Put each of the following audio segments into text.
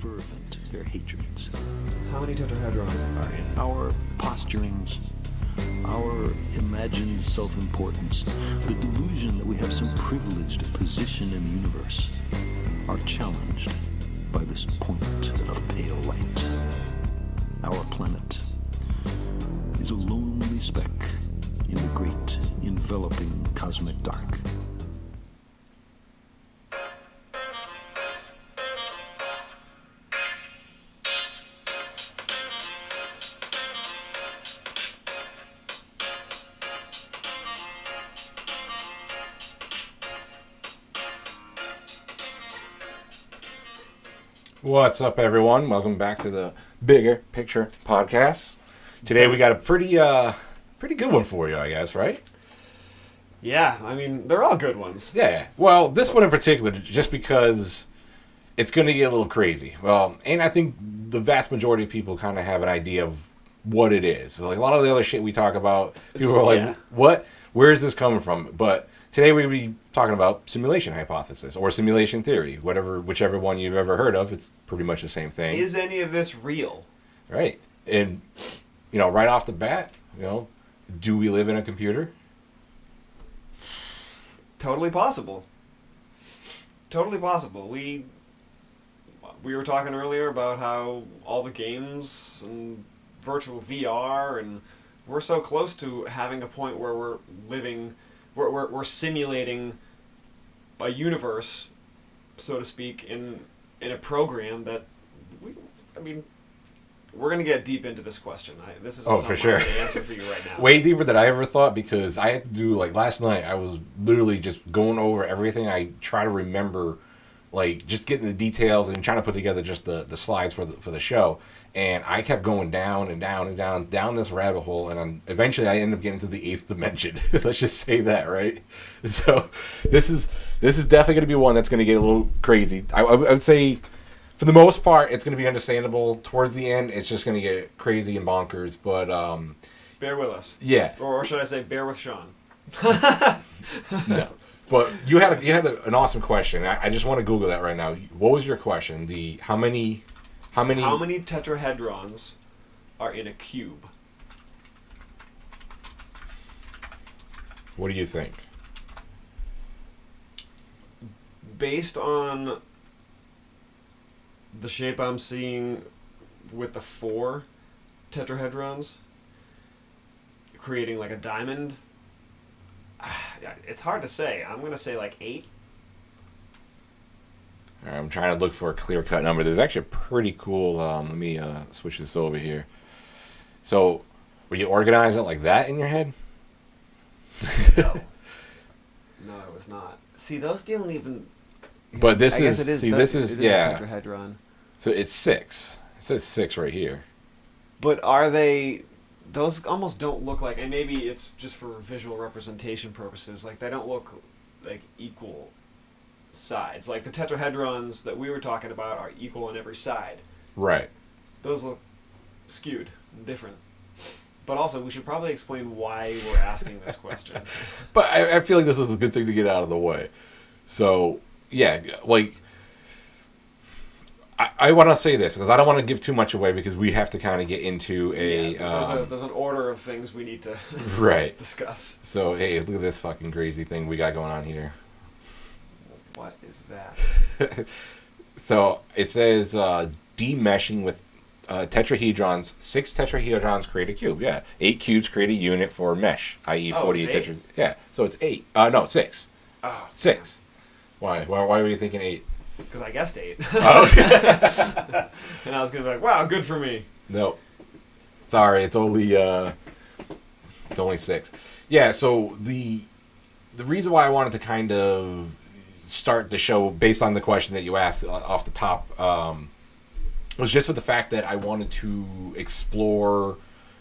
fervent their hatreds. How many tetrahedrons are in? Our posturings, our imagined self-importance, the delusion that we have some privileged position in the universe, are challenged by this point of pale light. Our planet is a lonely speck in the great enveloping cosmic dark. What's up, everyone? Welcome back to the Bigger Picture Podcast. Today we got a pretty good one for you, I guess, right? Yeah, I mean, they're all good ones. Yeah. Well, this one in particular, just because it's going to get a little crazy. Well, and I think the vast majority of people kind of have an idea of what it is. Like a lot of the other shit we talk about, people are like, yeah. What? Where is this coming from? But today we're going to be talking about simulation hypothesis or simulation theory, whichever one you've ever heard of. It's pretty much the same thing. Is any of this real? Right. And, right off the bat, do we live in a computer? Totally possible. Totally possible. We were talking earlier about how all the games and virtual VR, and we're so close to having a point where we're living, we're simulating a universe, so to speak, in a program that we're going to get deep into this question. This is for sure. the answer for you right now. Way deeper than I ever thought, because I had to do, last night, I was literally just going over everything. I try to remember, just getting the details and trying to put together just the slides for the show. And I kept going down and down and down this rabbit hole, and eventually I ended up getting to the 8th dimension. Let's just say that, right? So this is definitely going to be one that's going to get a little crazy. I would say, for the most part, it's going to be understandable. Towards the end, it's just going to get crazy and bonkers. But bear with us. Yeah. Or should I say, bear with Sean? No. But you had an awesome question. I just want to Google that right now. What was your question? How many tetrahedrons are in a cube? What do you think? Based on the shape I'm seeing with the 4 tetrahedrons, creating like a diamond, it's hard to say. I'm going to say 8. I'm trying to look for a clear-cut number. There's actually a pretty cool... let me switch this over here. So, were you organizing it like that in your head? No. No, it was not. See, those don't even... But this I guess it is. this is a tetrahedron. So it's 6. It says 6 right here. But are they... Those almost don't look like... And maybe it's just for visual representation purposes. They don't look like equal sides. The tetrahedrons that we were talking about are equal on every side. Right. Those look skewed and different. But also, we should probably explain why we're asking this question. But I feel like this is a good thing to get out of the way. So, yeah, I want to say this, because I don't want to give too much away, because we have to kind of get into there's an order of things we need to right. discuss. So, hey, look at this fucking crazy thing we got going on here. What is that? So, it says demeshing with tetrahedrons. 6 tetrahedrons create a cube, yeah. 8 cubes create a unit for mesh, i.e. 48 tetrahedrons. Yeah, so it's 8. No, 6. Oh, 6. Why were you thinking 8? Because I guessed 8. Oh, and I was going to be like, wow, good for me. No. Sorry, it's only 6. Yeah, so the reason why I wanted to kind of start the show based on the question that you asked off the top was just for the fact that I wanted to explore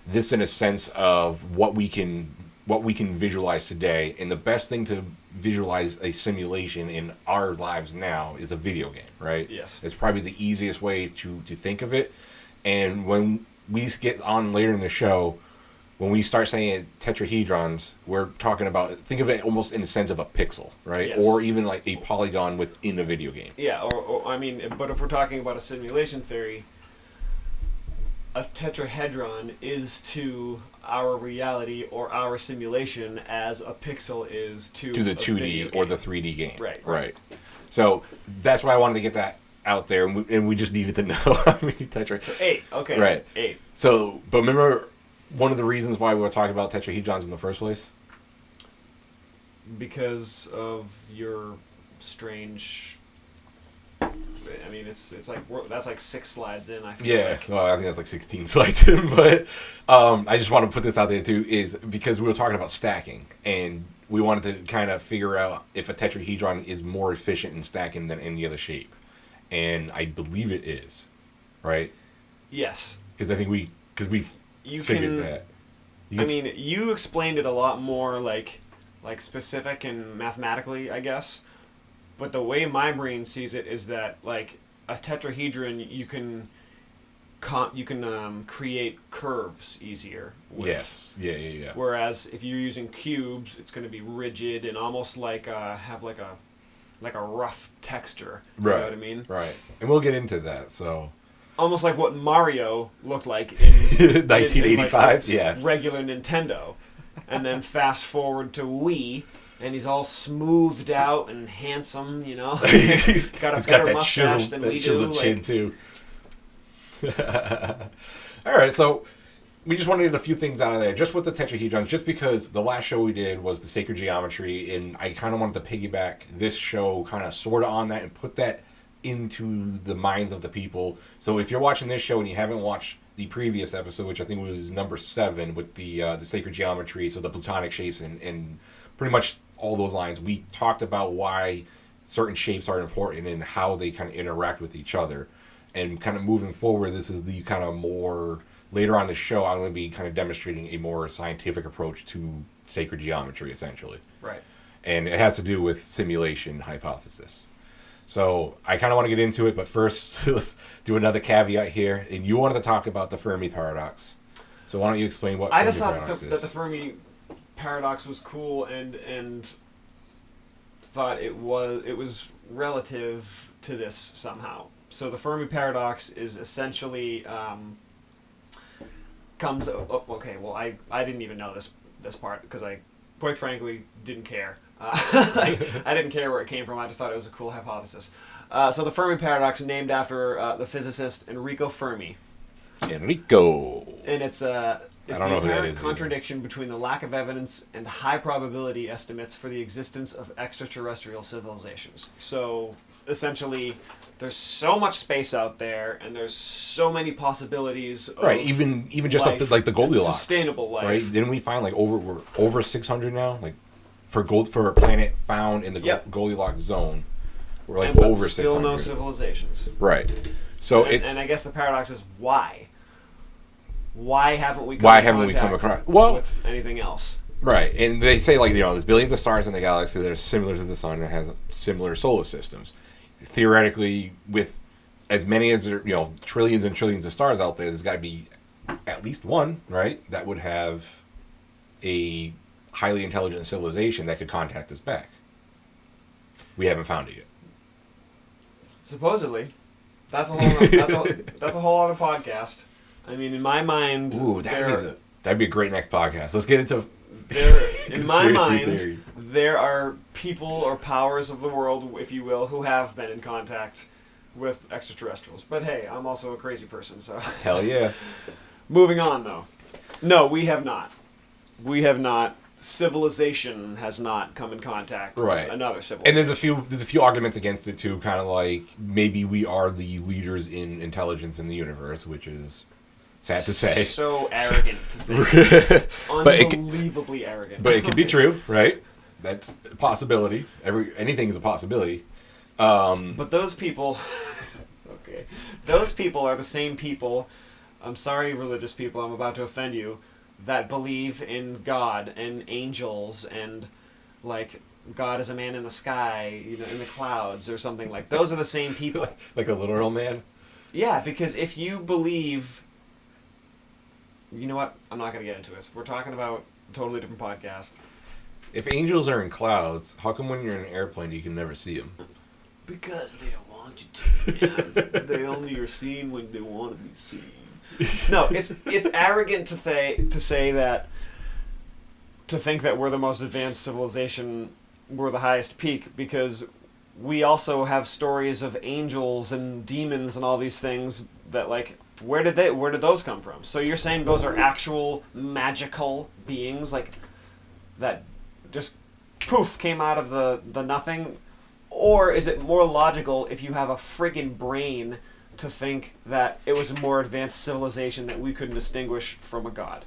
this in a sense of what we can visualize today, and the best thing to visualize a simulation in our lives now is a video game, right? Yes. It's probably the easiest way to think of it. And when we get on later in the show, when we start saying tetrahedrons, we're talking about, think of it almost in the sense of a pixel, right? Yes. Or even like a polygon within a video game. Yeah, or I mean, but if we're talking about a simulation theory, a tetrahedron is to our reality or our simulation as a pixel is to The a 2D video or game. the 3D game. Right. So that's why I wanted to get that out there, and we just needed to know how many tetra. So 8, okay. Right. 8. So, but remember one of the reasons why we were talking about tetrahedrons in the first place? Because of your strange... I mean, it's like that's like 6 slides in. I feel Yeah, like. well, I think that's like 16 slides in, but I just want to put this out there too, is because we were talking about stacking, and we wanted to kind of figure out if a tetrahedron is more efficient in stacking than any other shape, and I believe it is, right? Yes. Because I think we figured that. I mean, you explained it a lot more like specific and mathematically, I guess. But the way my brain sees it is that like a tetrahedron, you can create curves easier with. Yes. Yeah. Whereas if you're using cubes, it's going to be rigid and almost like have like a rough texture. You know what I mean? Right. And we'll get into that. So almost like what Mario looked like in 1985. in Yeah. Regular Nintendo, and then fast forward to Wii. And he's all smoothed out and handsome, you know. He's got a got better that mustache than we do. chiseled chin too. All right, so we just wanted to get a few things out of there, just with the tetrahedrons, just because the last show we did was the sacred geometry, and I kind of wanted to piggyback this show kind of sort of on that and put that into the minds of the people. So if you're watching this show and you haven't watched the previous episode, which I think was number 7 with the sacred geometry, so the plutonic shapes and pretty much all those lines, we talked about why certain shapes are important and how they kind of interact with each other. And kind of moving forward, this is the kind of more, later on the show, I'm going to be kind of demonstrating a more scientific approach to sacred geometry, essentially. Right. And it has to do with simulation hypothesis. So I kind of want to get into it, but first, let's do another caveat here. And you wanted to talk about the Fermi paradox. So why don't you explain what I Fermi just thought paradox is? that the Fermi paradox was cool and thought it was relative to this somehow. So the Fermi paradox is essentially okay. Well, I didn't even know this part because I quite frankly didn't care. I didn't care where it came from. I just thought it was a cool hypothesis. So the Fermi paradox, named after the physicist Enrico Fermi. Enrico. And it's the apparent contradiction between the lack of evidence and high probability estimates for the existence of extraterrestrial civilizations. So essentially, there's so much space out there, and there's so many possibilities. Of right, even just up to like the Goldilocks, sustainable life. Right? Didn't we find like we're over 600 now, like for a planet found in the Goldilocks zone, we're like over 600. Still no civilizations. Right. So it's and I guess the paradox is why. Why haven't we come across with anything else? Right, and they say like there's billions of stars in the galaxy that are similar to the sun and has similar solar systems. Theoretically, with as many as there, trillions and trillions of stars out there, there's got to be at least one, right, that would have a highly intelligent civilization that could contact us back. We haven't found it yet. Supposedly, that's a whole other podcast. I mean, in my mind, that'd be a great next podcast. Let's get into. In my mind, there are people or powers of the world, if you will, who have been in contact with extraterrestrials. But hey, I'm also a crazy person, so. Hell yeah. Moving on, though. No, we have not. We have not. Civilization has not come in contact with another civilization. And there's a few arguments against it too, kind of like maybe we are the leaders in intelligence in the universe, which is sad to say. So arrogant to think. Unbelievably arrogant. But it could be true, right? That's a possibility. Anything is a possibility. But those people, those people are the same people. I'm sorry, religious people. I'm about to offend you. That believe in God and angels and like God is a man in the sky, in the clouds or something like. Those are the same people. Like a literal man. Yeah, because if you believe You know what? I'm not going to get into this. We're talking about a totally different podcast. If angels are in clouds, how come when you're in an airplane you can never see them? Because they don't want you to. Man. They only are seen when they want to be seen. No, it's arrogant to say that, to think that we're the most advanced civilization, we're the highest peak, because we also have stories of angels and demons and all these things that, like, where did those come from? So you're saying those are actual magical beings, like, that just poof came out of the nothing? Or is it more logical if you have a friggin' brain to think that it was a more advanced civilization that we couldn't distinguish from a god?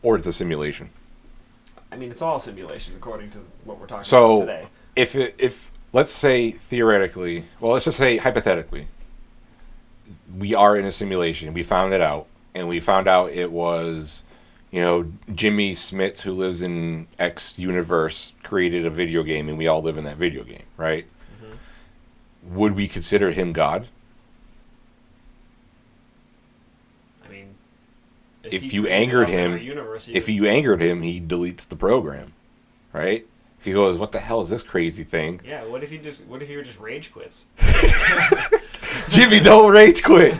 Or it's a simulation. I mean, it's all a simulation according to what we're talking about today. If let's say theoretically, well, let's just say hypothetically, we are in a simulation. We found it out, and we found out it was, Jimmy Smits, who lives in X universe, created a video game, and we all live in that video game, right? Mm-hmm. Would we consider him God? I mean, if you angered him, he deletes the program, right? If he goes, "What the hell is this crazy thing?" Yeah. What if he just rage quits? Jimmy, don't rage quit.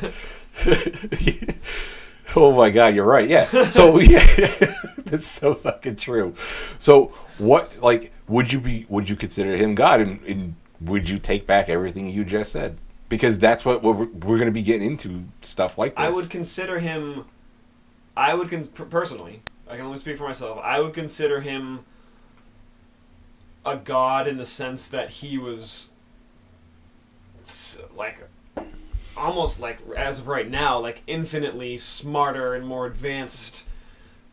Oh my God, you're right. Yeah. So that's so fucking true. So what, would you consider him God, and would you take back everything you just said? Because that's what we're going to be getting into, stuff like this. I would consider him. Personally, I can only speak for myself. I would consider him a god in the sense that he was almost as of right now, infinitely smarter and more advanced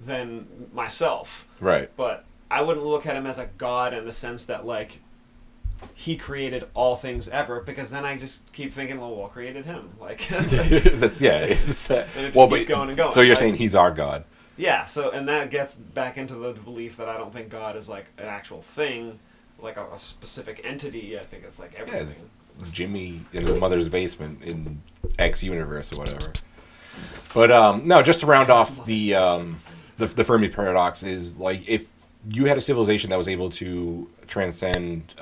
than myself. Right. But I wouldn't look at him as a god in the sense that he created all things ever, because then I just keep thinking, well, what created him? That's yeah. And it just keeps going and going. So you're saying he's our God? Yeah. So, and that gets back into the belief that I don't think God is an actual thing, a specific entity. I think it's everything. Yeah, it's Jimmy in his mother's basement in X universe or whatever. But no, just to round off the Fermi paradox is if you had a civilization that was able to transcend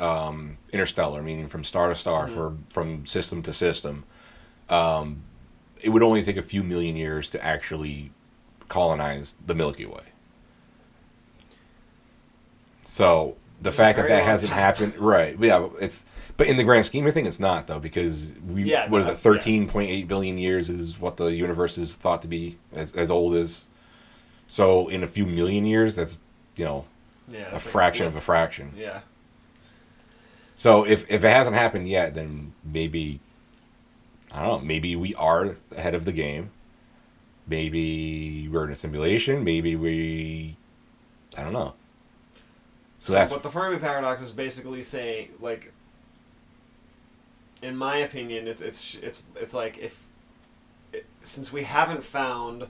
interstellar, meaning from star to star, from system to system, it would only take a few million years to actually colonize the Milky Way. So the fact that hasn't happened, right? Yeah, but in the grand scheme of things, it's not, though, because 13.8 billion years is what the universe is thought to be as old as. So in a few million years, that's a fraction of a fraction. Yeah. So if it hasn't happened yet, then maybe, I don't know, maybe we are ahead of the game. Maybe we're in a simulation. Maybe I don't know. So that's what the Fermi paradox is basically saying. In my opinion, since we haven't found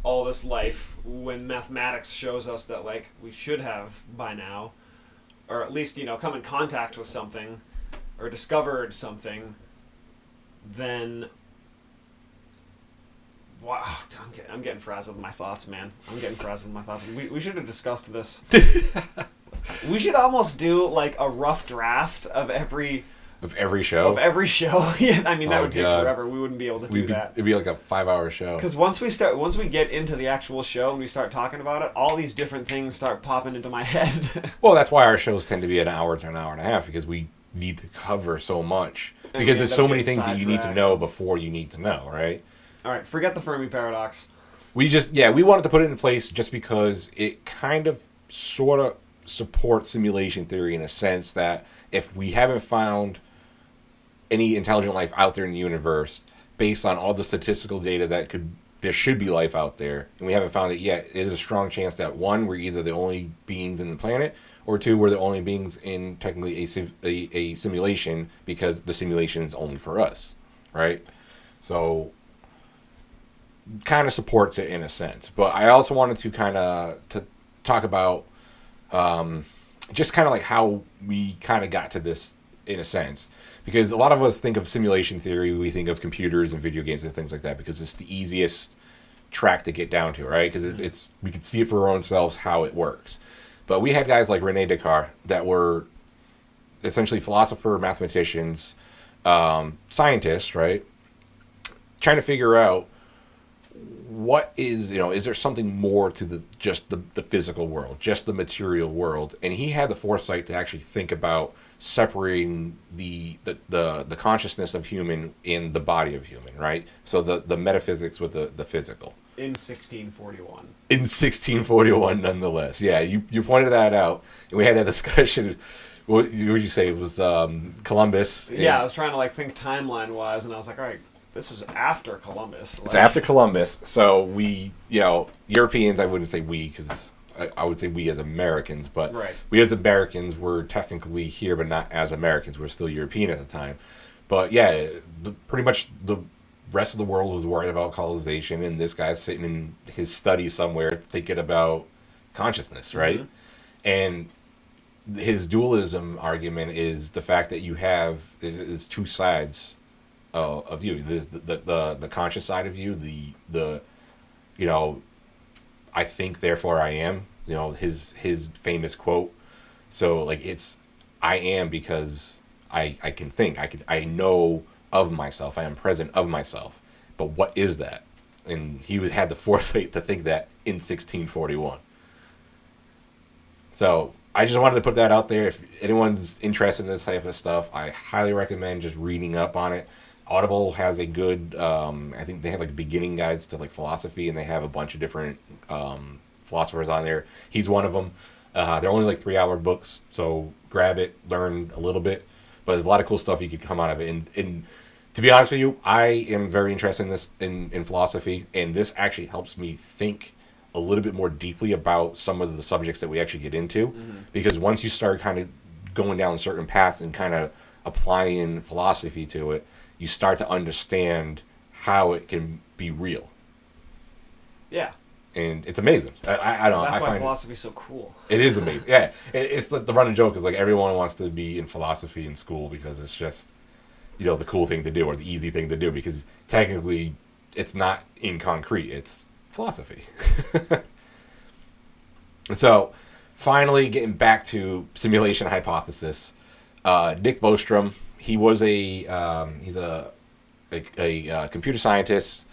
all this life, when mathematics shows us that we should have by now, or at least come in contact with something or discovered something, then wow, I'm getting frazzled with my thoughts, man. We should have discussed this. We should almost do a rough draft of every show. Yeah, I mean that would take forever. We wouldn't be able to do that. It'd be a 5-hour show. Because once we get into the actual show and we start talking about it, all these different things start popping into my head. Well, that's why our shows tend to be an hour to an hour and a half, because we need to cover so much. Because there's so many things that you need to know before you need to know, right? All right, forget the Fermi paradox. We wanted to put it in place just because it kind of sort of supports simulation theory in a sense that if we haven't found any intelligent life out there in the universe, based on all the statistical data that there should be life out there, and we haven't found it yet, there's a strong chance that 1, we're either the only beings in the planet, or 2, we're the only beings in technically a simulation, because the simulation is only for us, right? So kind of supports it in a sense. But I also wanted to to talk about just kind of how we kind of got to this in a sense. Because a lot of us think of simulation theory, we think of computers and video games and things like that, because it's the easiest track to get down to, right? Because it's we can see it for our own selves how it works. But we had guys like Rene Descartes that were essentially philosopher, mathematicians, scientists, right? Trying to figure out what is, is there something more to just the physical world, just the material world? And he had the foresight to actually think about separating the consciousness of human in the body of human, right? So the metaphysics with the physical. In 1641. In 1641, nonetheless. Yeah, you pointed that out, and we had that discussion. What would you say? It was Columbus. Yeah, I was trying to think timeline-wise, and I was like, all right, this was after Columbus. It's after Columbus, so we, Europeans, I wouldn't say we, because I would say we as Americans, but right. We as Americans were technically here, but not as Americans. We were still European at the time. But yeah, pretty much the rest of the world was worried about colonization, and this guy's sitting in his study somewhere thinking about consciousness, right? Mm-hmm. And his dualism argument is the fact that you have is two sides of you. There's the conscious side of you, the I think therefore I am, his famous quote. So it's I am because I can think, I know of myself, I am present of myself. But what is that? And he had the foresight to think that in 1641. So I just wanted to put that out there. If anyone's interested in this type of stuff, I highly recommend just reading up on it. Audible has a good, I think they have beginning guides to philosophy, and they have a bunch of different philosophers on there. He's one of them. They're only 3-hour books, so grab it, learn a little bit. But there's a lot of cool stuff you could come out of it. And to be honest with you, I am very interested in this in philosophy, and this actually helps me think a little bit more deeply about some of the subjects that we actually get into. Mm-hmm. Because once you start kind of going down certain paths and kind of applying philosophy to it, you start to understand how it can be real. Yeah. And it's amazing. I don't know. That's I why find philosophy's so cool. It is amazing. Yeah. It's the running joke is everyone wants to be in philosophy in school because it's just, the cool thing to do or the easy thing to do, because technically it's not in concrete. It's philosophy. So finally getting back to simulation hypothesis, Nick Bostrom, he was he's a computer scientist,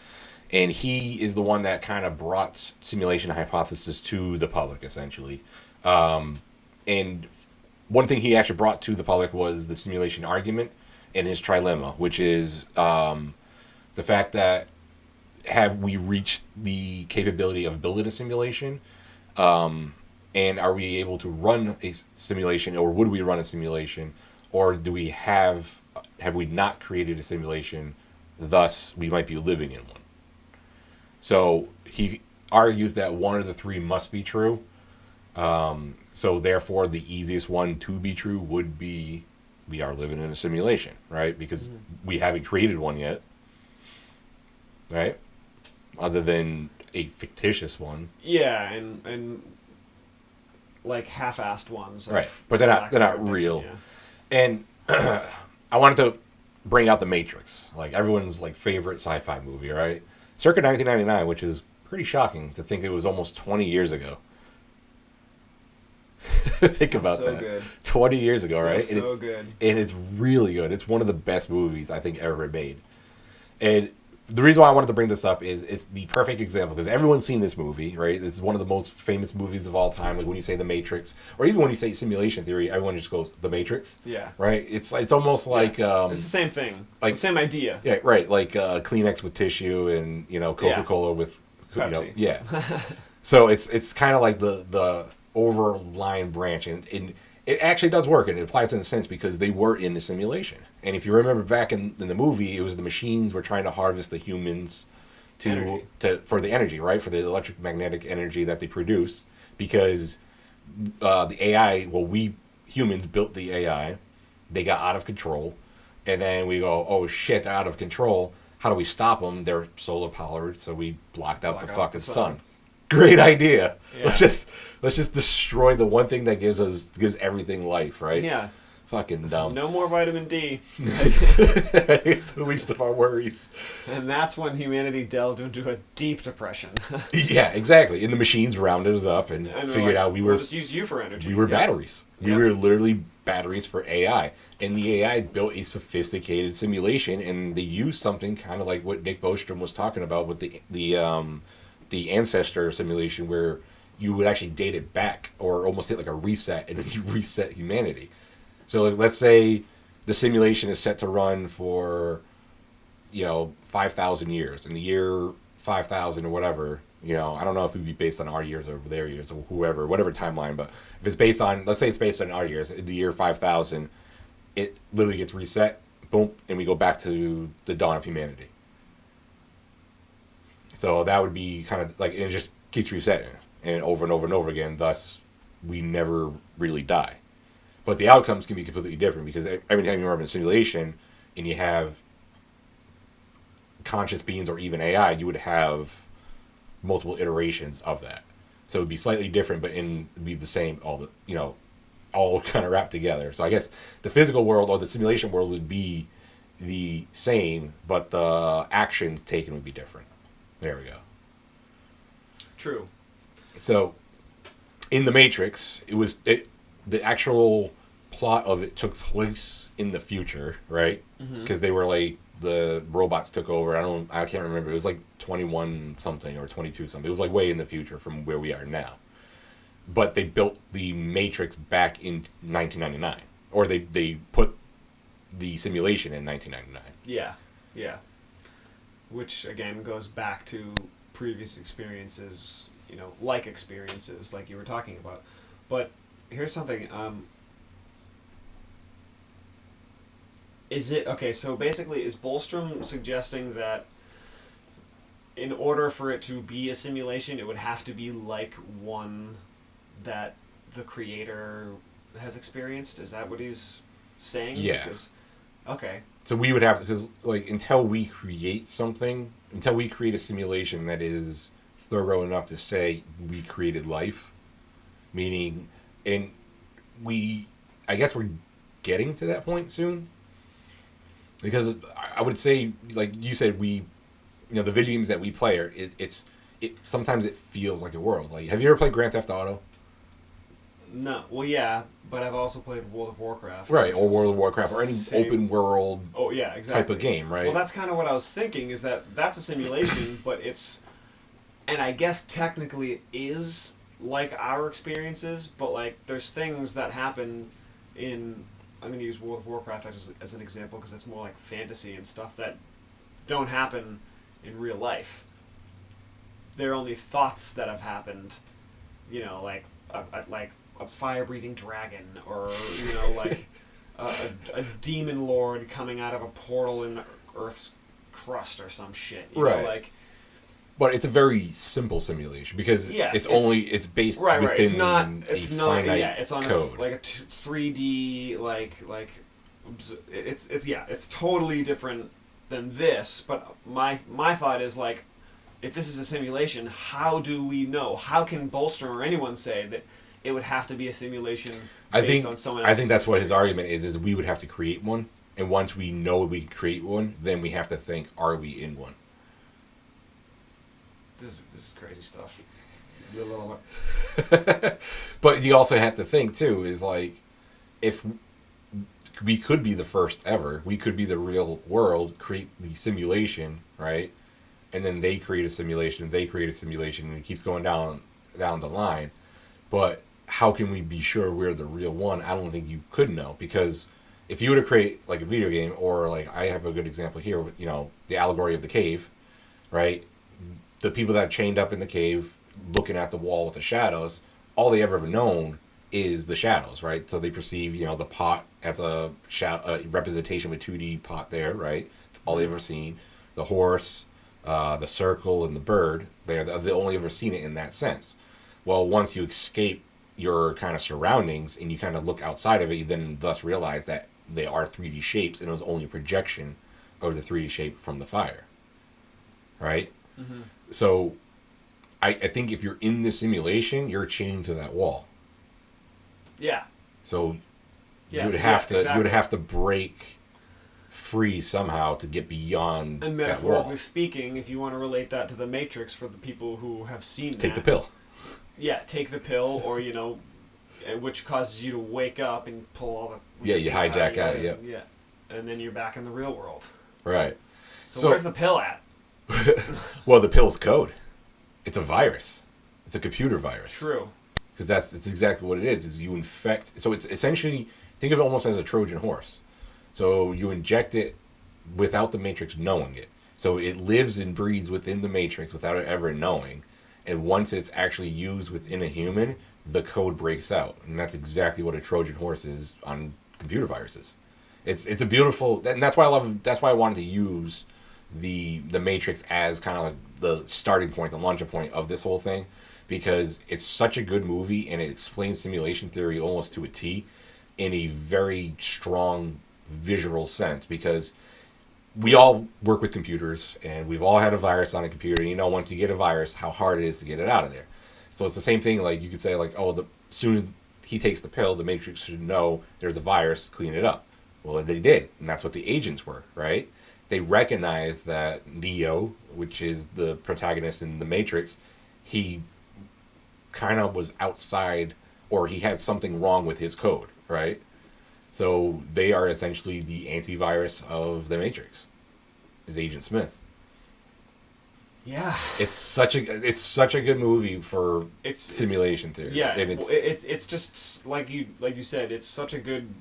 and he is the one that kind of brought simulation hypothesis to the public, essentially. And one thing he actually brought to the public was the simulation argument and his trilemma, which is the fact that have we reached the capability of building a simulation, and are we able to run a simulation, or would we run a simulation, or do we have we not created a simulation, thus we might be living in one? So he argues that one of the three must be true. So therefore, the easiest one to be true would be we are living in a simulation, right? Because we haven't created one yet, right? Other than a fictitious one. Yeah, and half-assed ones. Right, but they're not real. Yeah. And I wanted to bring out The Matrix, everyone's favorite sci-fi movie, right? Circa 1999, which is pretty shocking to think it was almost 20 years ago. Think about that. Good. 20 years ago, right? So it's good. And it's really good. It's one of the best movies I think ever made. And the reason why I wanted to bring this up is it's the perfect example, because everyone's seen this movie, right? This is one of the most famous movies of all time. When you say The Matrix, or even when you say simulation theory, everyone just goes, The Matrix? Yeah. Right? It's almost like... it's the same thing. The same idea. Yeah, right. Kleenex with tissue and, Coca-Cola with... Pepsi. Yeah. So it's kind of like the overlying branch, and it actually does work, and it applies in a sense because they were in the simulation. And if you remember back in the movie, it was the machines were trying to harvest the humans for the energy, right? For the electromagnetic energy that they produce, because the AI, we humans built the AI, they got out of control, and then we go, oh shit, they're out of control. How do we stop them? They're solar powered, so we blocked out the fucking sun. Great idea. Yeah. Let's just destroy the one thing that gives everything life, right? Yeah. Fucking dumb. No more vitamin D. It's the least of our worries. And that's when humanity delved into a deep depression. Yeah, exactly. And the machines rounded us up and figured out we'll just use you for energy. We were batteries. We Yep. were literally batteries for AI. And the AI built a sophisticated simulation, and they used something kind of like what Nick Bostrom was talking about with the ancestor simulation, where you would actually date it back or almost hit like a reset, and then you reset humanity. So like, let's say the simulation is set to run for, 5,000 years. In the year 5,000 or whatever, I don't know if it would be based on our years or their years or whatever timeline, but if it's based on, let's say it's based on our years, in the year 5,000, it literally gets reset, boom, and we go back to the dawn of humanity. So that would be kind of like, and it just keeps resetting and over and over and over again, thus we never really die. But the outcomes can be completely different, because every time you're in a simulation and you have conscious beings or even AI, you would have multiple iterations of that. So it would be slightly different, but it'd be the same, all kind of wrapped together. So I guess the physical world or the simulation world would be the same, but the actions taken would be different. There we go. True. So in the Matrix, the actual plot of it took place in the future, right? Because they were like, the robots took over. I can't remember. It was like 21 something or 22 something. It was like way in the future from where we are now. But they built the Matrix back in 1999, or they put the simulation in 1999. Yeah. Which again goes back to previous experiences, like experiences like you were talking about. But here's something. Is it okay? So basically, is Bostrom suggesting that in order for it to be a simulation, it would have to be like one that the creator has experienced? Is that what he's saying? Yeah. Okay. So we would have, because like until we create a simulation that is thorough enough to say we created life, meaning, and I guess we're getting to that point soon. Because I would say, like you said, the video games that we play sometimes it feels like a world. Like, have you ever played Grand Theft Auto? No. Well, yeah, but I've also played World of Warcraft. Right, or World of Warcraft, or any open world type of game, right? Well, that's kind of what I was thinking, is that's a simulation, but it's, and I guess technically it is like our experiences, but like there's things that happen in, I'm going to use World of Warcraft as an example because it's more like fantasy and stuff that don't happen in real life. They're only thoughts that have happened, like a fire-breathing dragon, or like a demon lord coming out of a portal in Earth's crust or some shit. Right. But it's a very simple simulation because it's based within It's not finite it's on code. like a 3D it's totally different than this. But my thought is like, if this is a simulation, how do we know? How can Bostrom or anyone say that it would have to be a simulation based on someone else's I think that's what his experience? argument is we would have to create one, and once we know we can create one, then we have to think, are we in one? This is crazy stuff. A little But you also have to think too, is like, if we could be the first ever, we could be the real world, create the simulation, right? And then they create a simulation, and it keeps going down the line. But how can we be sure we're the real one? I don't think you could know, because if you were to create like a video game, or like I have a good example here with the allegory of the cave, right? The people that are chained up in the cave, looking at the wall with the shadows, all they ever have known is the shadows, right? So they perceive, the pot as a representation of a 2D pot there, right? It's all they've ever seen. The horse, the circle, and the bird, they've only ever seen it in that sense. Well, once you escape your kind of surroundings and you kind of look outside of it, you then thus realize that they are 3D shapes, and it was only a projection of the 3D shape from the fire, right? Mm-hmm. So I think if you're in this simulation, you're chained to that wall. Yeah. So Yes, you would have to break free somehow to get beyond And that metaphorically wall. speaking, if you want to relate that to the Matrix for the people who have seen Take the that, pill. yeah, take the pill, or which causes you to wake up and pull all the Yeah, you hijack out. Yep. yeah, and then you're back in the real world. Right. So where's the pill at? Well, the pill's code. It's a virus. It's a computer virus. True. Because that's exactly what it is. Is you infect. So it's essentially, think of it almost as a Trojan horse. So you inject it without the Matrix knowing it. So it lives and breathes within the Matrix without it ever knowing. And once it's actually used within a human, the code breaks out. And that's exactly what a Trojan horse is on computer viruses. It's a beautiful, and that's why I wanted to use the Matrix as kind of like the starting point, the launching point of this whole thing, because it's such a good movie and it explains simulation theory almost to a T in a very strong visual sense, because we all work with computers and we've all had a virus on a computer. Once you get a virus, how hard it is to get it out of there. So it's the same thing. Like you could say like, as soon as he takes the pill, the Matrix should know there's a virus, clean it up. Well, they did, and that's what the agents were, right? They recognized that Neo, which is the protagonist in the Matrix, he kind of was outside, or he had something wrong with his code, right? So they are essentially the antivirus of the Matrix, is Agent Smith. Yeah. It's such a good movie for simulation theory. Yeah, and it's just like you said, it's such a good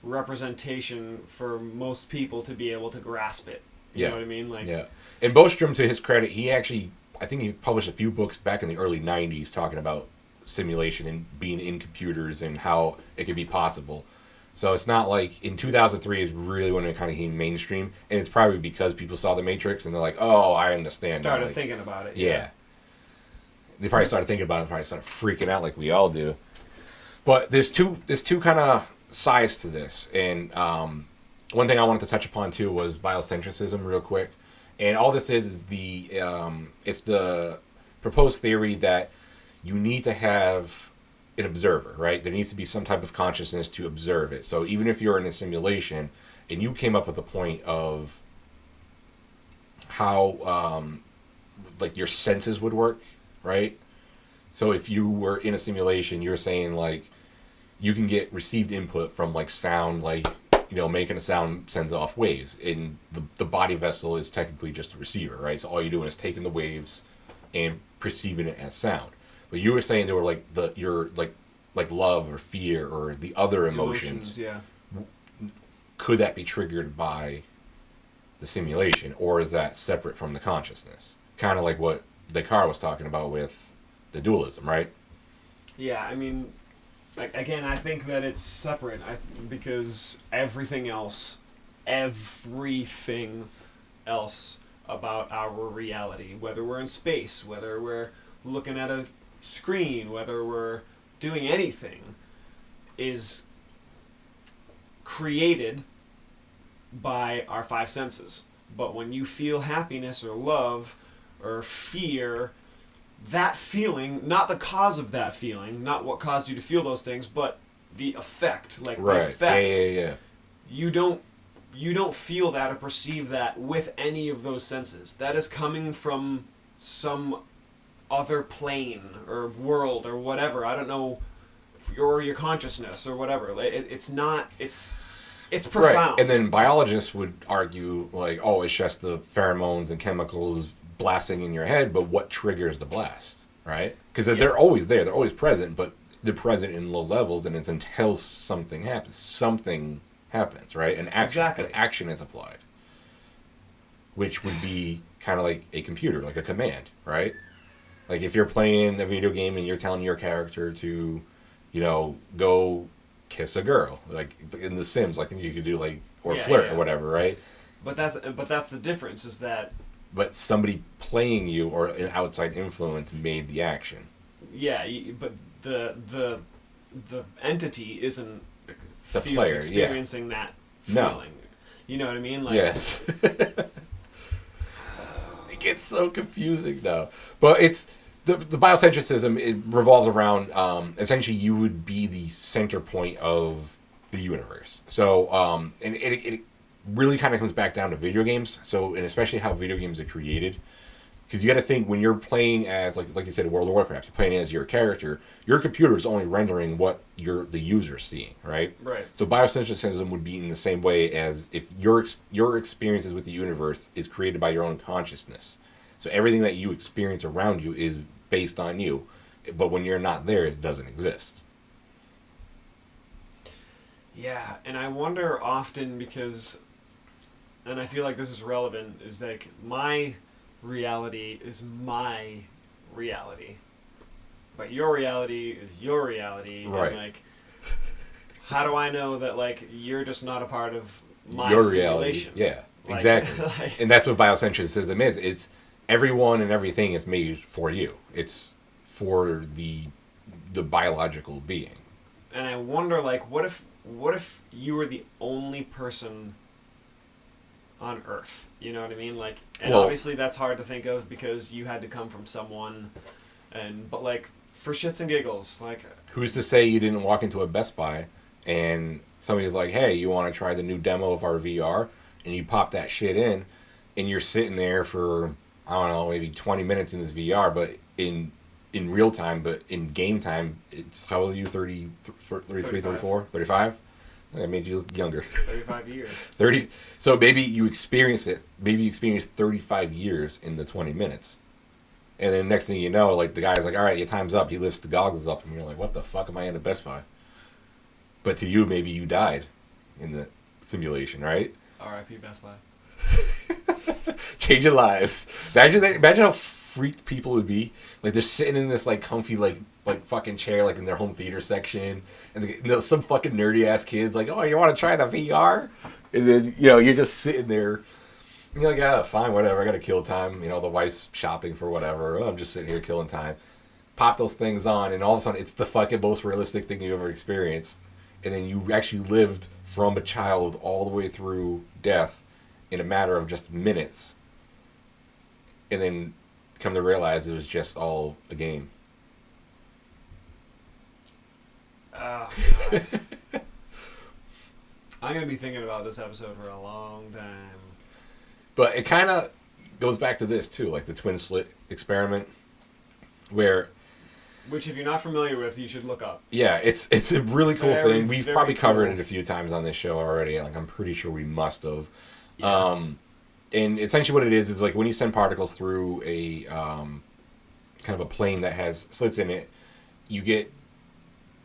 representation for most people to be able to grasp it. You know what I mean? Like, yeah. And Bostrom, to his credit, I think he published a few books back in the early 90s talking about simulation and being in computers and how it could be possible. So it's not like in 2003 is really when it kind of came mainstream, and it's probably because people saw the Matrix and they're like, "Oh, I understand." Started thinking about it. Yeah. They probably started thinking about it, and probably started freaking out like we all do. But there's two kind of sides to this, and one thing I wanted to touch upon too was biocentrism, real quick. And all this is it's the proposed theory that you need to have an observer, right? There needs to be some type of consciousness to observe it. So even if you're in a simulation and you came up with a point of how like your senses would work, right? So if you were in a simulation, you're saying like you can get received input from like sound, like making a sound sends off waves, and the body vessel is technically just a receiver, right? So all you're doing is taking the waves and perceiving it as sound. But you were saying there were like your love or fear or the other emotions. Yeah. Could that be triggered by the simulation, or is that separate from the consciousness? Kind of like what Descartes was talking about with the dualism, right? Yeah, I mean, again, I think that it's separate because everything else about our reality, whether we're in space, whether we're looking at a screen, whether we're doing anything, is created by our five senses. But when you feel happiness or love or fear, that feeling, not the cause of that feeling, not what caused you to feel those things, but the effect, right. The effect. Yeah. You don't feel that or perceive that with any of those senses. That is coming from some other plane or world or whatever. I don't know, or your consciousness or whatever. It's not. It's profound. Right. And then biologists would argue like, oh, it's just the pheromones and chemicals blasting in your head, but what triggers the blast, right? Because they're always there, they're always present, but they're present in low levels, and it's until something happens, right? An action is applied, which would be kind of like a computer, like a command, right? Like if you're playing a video game and you're telling your character to, go kiss a girl, like in The Sims, I think you could do flirt or whatever, right? But that's the difference, is that. But somebody playing you or an outside influence made the action. Yeah, but the entity isn't the player experiencing that feeling. No. You know what I mean? Like, yes. It gets so confusing now. But it's the biocentrism, it revolves around essentially you would be the center point of the universe. So, and it really kind of comes back down to video games. So, and especially how video games are created. Because you got to think when you're playing as, like you said, World of Warcraft, you're playing as your character, your computer is only rendering what the user's seeing, right? Right. So biosynthesis would be in the same way as if your experiences with the universe is created by your own consciousness. So everything that you experience around you is based on you. But when you're not there, it doesn't exist. Yeah, and I wonder often because, and I feel like this is relevant, is like my reality is my reality, but your reality is your reality. Right. And like, how do I know that like you're just not a part of my Your simulation? reality. Yeah, Like, exactly. like- And that's what biocentrism is. It's everyone and everything is made for you. It's for the biological being. And I wonder, like, what if you were the only person on Earth? You know what I mean? Like, and Well- obviously that's hard to think of because you had to come from someone, but like for shits and giggles, like, Who's to say you didn't walk into a Best Buy and somebody's like, "Hey, you want to try the new demo of our VR?" And you pop that shit in, and you're sitting there for, I don't know, maybe 20 minutes in this VR, but in real time, but in game time, it's, how old are you, 33, 34, 35? I made you look younger. 35 years. 30. So maybe you experience it, maybe you experience 35 years in the 20 minutes. And then next thing you know, like, the guy's like, "All right, your time's up." He lifts the goggles up, and you're like, "What the fuck am I in a Best Buy?" But to you, maybe you died in the simulation, right? R.I.P. Best Buy. Changing lives. Imagine how freaked people would be. Like, they're sitting in this, like, comfy, like fucking chair, like in their home theater section, and some fucking nerdy ass kids like, "Oh, you want to try the VR?" And then, you're just sitting there. And you're like, "Ah, fine, whatever. I gotta kill time." The wife's shopping for whatever. Oh, I'm just sitting here killing time. Pop those things on, and all of a sudden, it's the fucking most realistic thing you've ever experienced. And then you actually lived from a child all the way through death in a matter of just minutes. And then come to realize it was just all a game. Oh, God. I'm going to be thinking about this episode for a long time. But it kind of goes back to this, too, like the twin slit experiment, where... Which, if you're not familiar with, you should look up. Yeah, it's a really cool Very, thing. We've very probably covered cool. it a few times on this show already. Like, I'm pretty sure we must have. Yeah. And essentially what it is like when you send particles through a kind of a plane that has slits in it, you get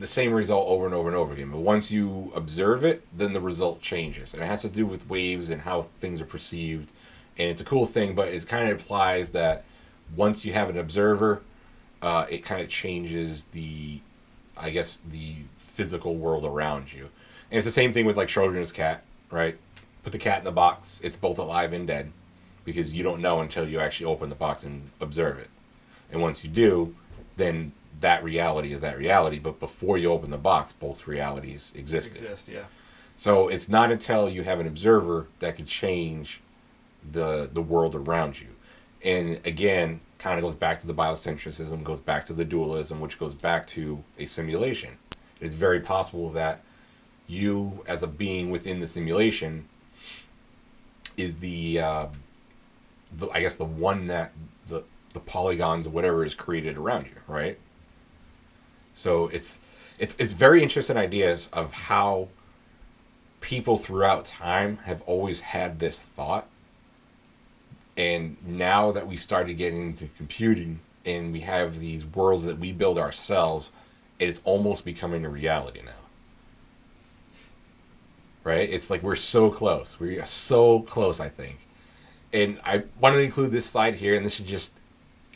the same result over and over and over again. But once you observe it, then the result changes. And it has to do with waves and how things are perceived. And it's a cool thing, but it kind of implies that once you have an observer, it kind of changes the physical world around you. And it's the same thing with like Schrodinger's cat, right? Put the cat in the box, it's both alive and dead, because you don't know until you actually open the box and observe it. And once you do, then that reality is that reality. But before you open the box, both realities exist. Yeah. So it's not until you have an observer that could change the world around you. And again, kind of goes back to the biocentrism, goes back to the dualism, which goes back to a simulation. It's very possible that you, as a being within the simulation, is the one that the polygons or whatever is created around you, right? So it's very interesting ideas of how people throughout time have always had this thought. And now that we started getting into computing and we have these worlds that we build ourselves, it's almost becoming a reality now. Right? It's like we're so close. We are so close, I think. And I wanted to include this slide here, and this is just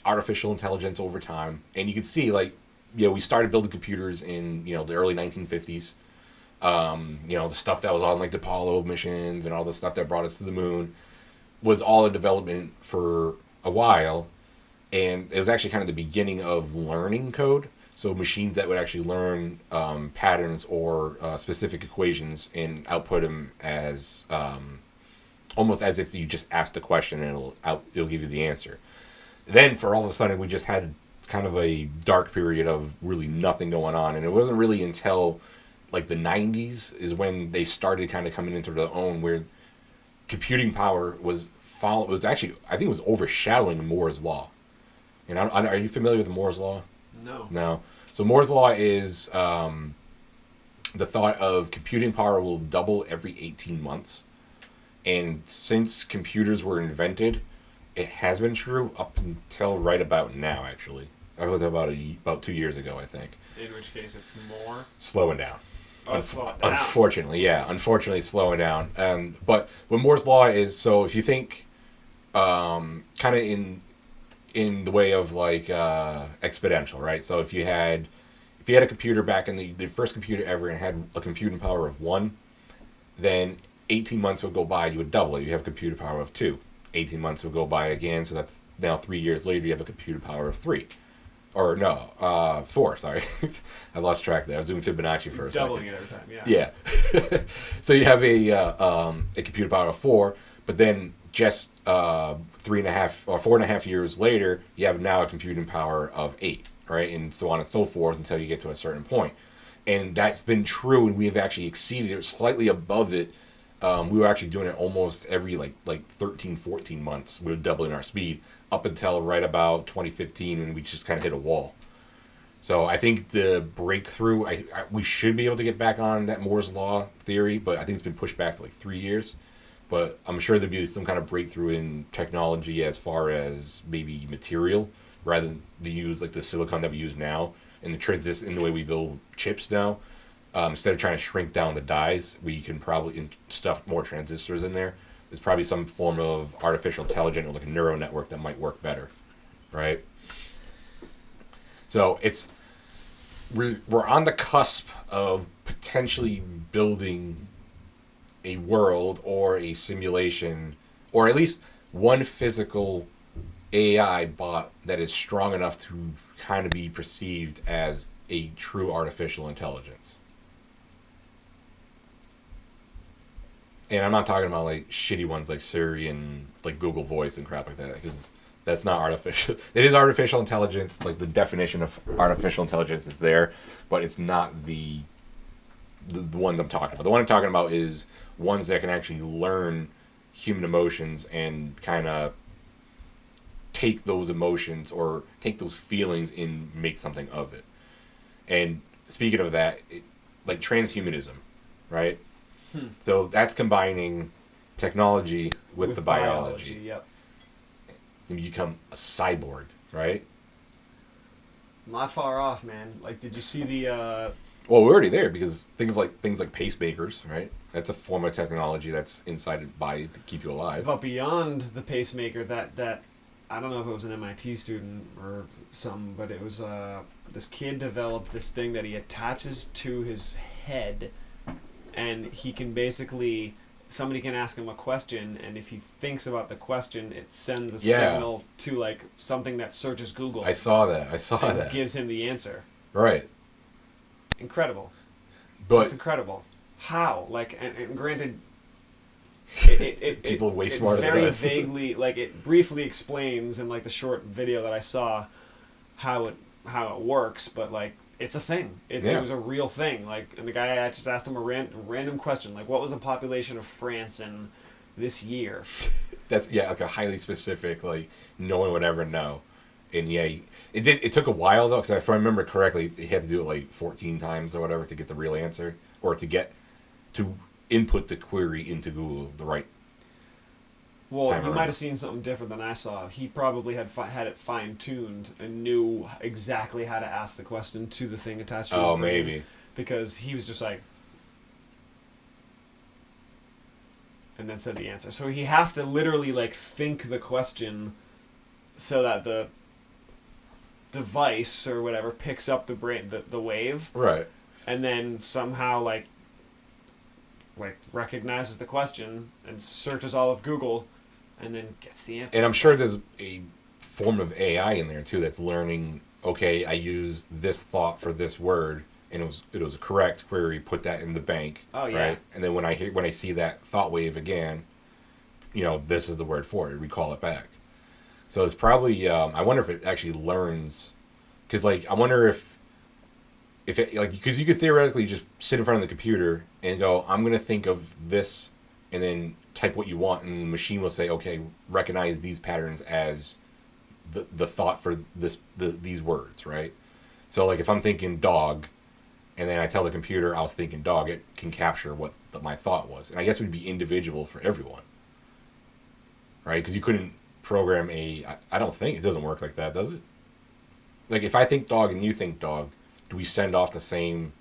artificial intelligence over time. And you can see, like, we started building computers in, the early 1950s. The stuff that was on, like, the Apollo missions and all the stuff that brought us to the moon was all in development for a while. And it was actually kind of the beginning of learning code. So machines that would actually learn patterns or specific equations and output them as almost as if you just asked a question and it'll give you the answer. Then for all of a sudden we just had kind of a dark period of really nothing going on, and it wasn't really until like the 90s is when they started kind of coming into their own, where computing power was actually, I think it was overshadowing Moore's law. And are you familiar with Moore's law? No. No. So Moore's law is the thought of computing power will double every 18 months. And since computers were invented, it has been true up until right about now, actually. That was about 2 years ago, I think. In which case it's more? Slowing down. Oh, slowing down. Unfortunately, yeah. Unfortunately, it's slowing down. But what Moore's law is, so if you think kind of in the way of like exponential, right? So if you had a computer back in the first computer ever and had a computing power of 1, then 18 months would go by, you would double it. You have a computer power of 2. 18 months would go by again, so that's now 3 years later, you have a computer power of 3. Or no, 4, sorry. I lost track there. I was doing Fibonacci for a Doubling second. it every time, yeah. Yeah. So you have a computer power of 4, but then just 3.5 or 4.5 years later, you have now a computing power of 8, right? And so on and so forth until you get to a certain point. And that's been true, and we have actually exceeded it, slightly above it. We were actually doing it almost every like 13, 14 months. We were doubling our speed up until right about 2015 when we just kind of hit a wall. So I think the breakthrough, we should be able to get back on that Moore's law theory, but I think it's been pushed back to like 3 years. But I'm sure there'd be some kind of breakthrough in technology as far as maybe material, rather than to use like the silicon that we use now and in the way we build chips now. Instead of trying to shrink down the dies, we can probably stuff more transistors in there. There's probably some form of artificial intelligence or like a neural network that might work better, right? So we're on the cusp of potentially building a world or a simulation, or at least one physical AI bot that is strong enough to kind of be perceived as a true artificial intelligence. And I'm not talking about like shitty ones like Siri and like Google Voice and crap like that, because that's not artificial. It is artificial intelligence, like the definition of artificial intelligence is there, but it's not the ones I'm talking about. The one I'm talking about is ones that can actually learn human emotions and kind of take those emotions or take those feelings and make something of it. And speaking of that, like transhumanism, right? So that's combining technology with the biology. Yep. And you become a cyborg, right? Not far off, man. Like, did you see the... Well, we're already there, because think of like things like pacemakers, right? That's a form of technology that's inside the body to keep you alive. But beyond the pacemaker, that I don't know if it was an MIT student or something, but it was this kid developed this thing that he attaches to his head, and he can basically, somebody can ask him a question, and if he thinks about the question, it sends a signal to like something that searches Google. I saw that. And it gives him the answer. Right. Incredible. But it's incredible. How? Like, and granted, people way smarter very than us. vaguely, like it briefly explains in like the short video that I saw how it works, but like it's a thing. It was a real thing. Like, and the guy, I just asked him a random question, like, what was the population of France in this year? That's like a highly specific, like no one would ever know. And it took a while though, because if I remember correctly, he had to do it like 14 times or whatever to get the real answer, or to input the query into Google the right. Well, you might have seen something different than I saw. He probably had it fine-tuned and knew exactly how to ask the question to the thing attached to his brain. Maybe. Because he was just like... and then said the answer. So he has to literally, like, think the question so that the device or whatever picks up the wave. Right. And then somehow, like recognizes the question and searches all of Google and then gets the answer. And I'm sure there's a form of AI in there too that's learning, okay, I used this thought for this word and it was a correct query, put that in the bank. Oh yeah. Right? And then when I see that thought wave again, this is the word for it, recall it back. So it's probably I wonder if it actually learns, because like I wonder if if it, like, because you could theoretically just sit in front of the computer and go, I'm going to think of this, and then type what you want, and the machine will say, okay, recognize these patterns as the thought for these words, right? So, like, if I'm thinking dog, and then I tell the computer I was thinking dog, it can capture what my thought was. And I guess it would be individual for everyone, right? Because you couldn't program I don't think, it doesn't work like that, does it? Like, if I think dog and you think dog, do we send off the same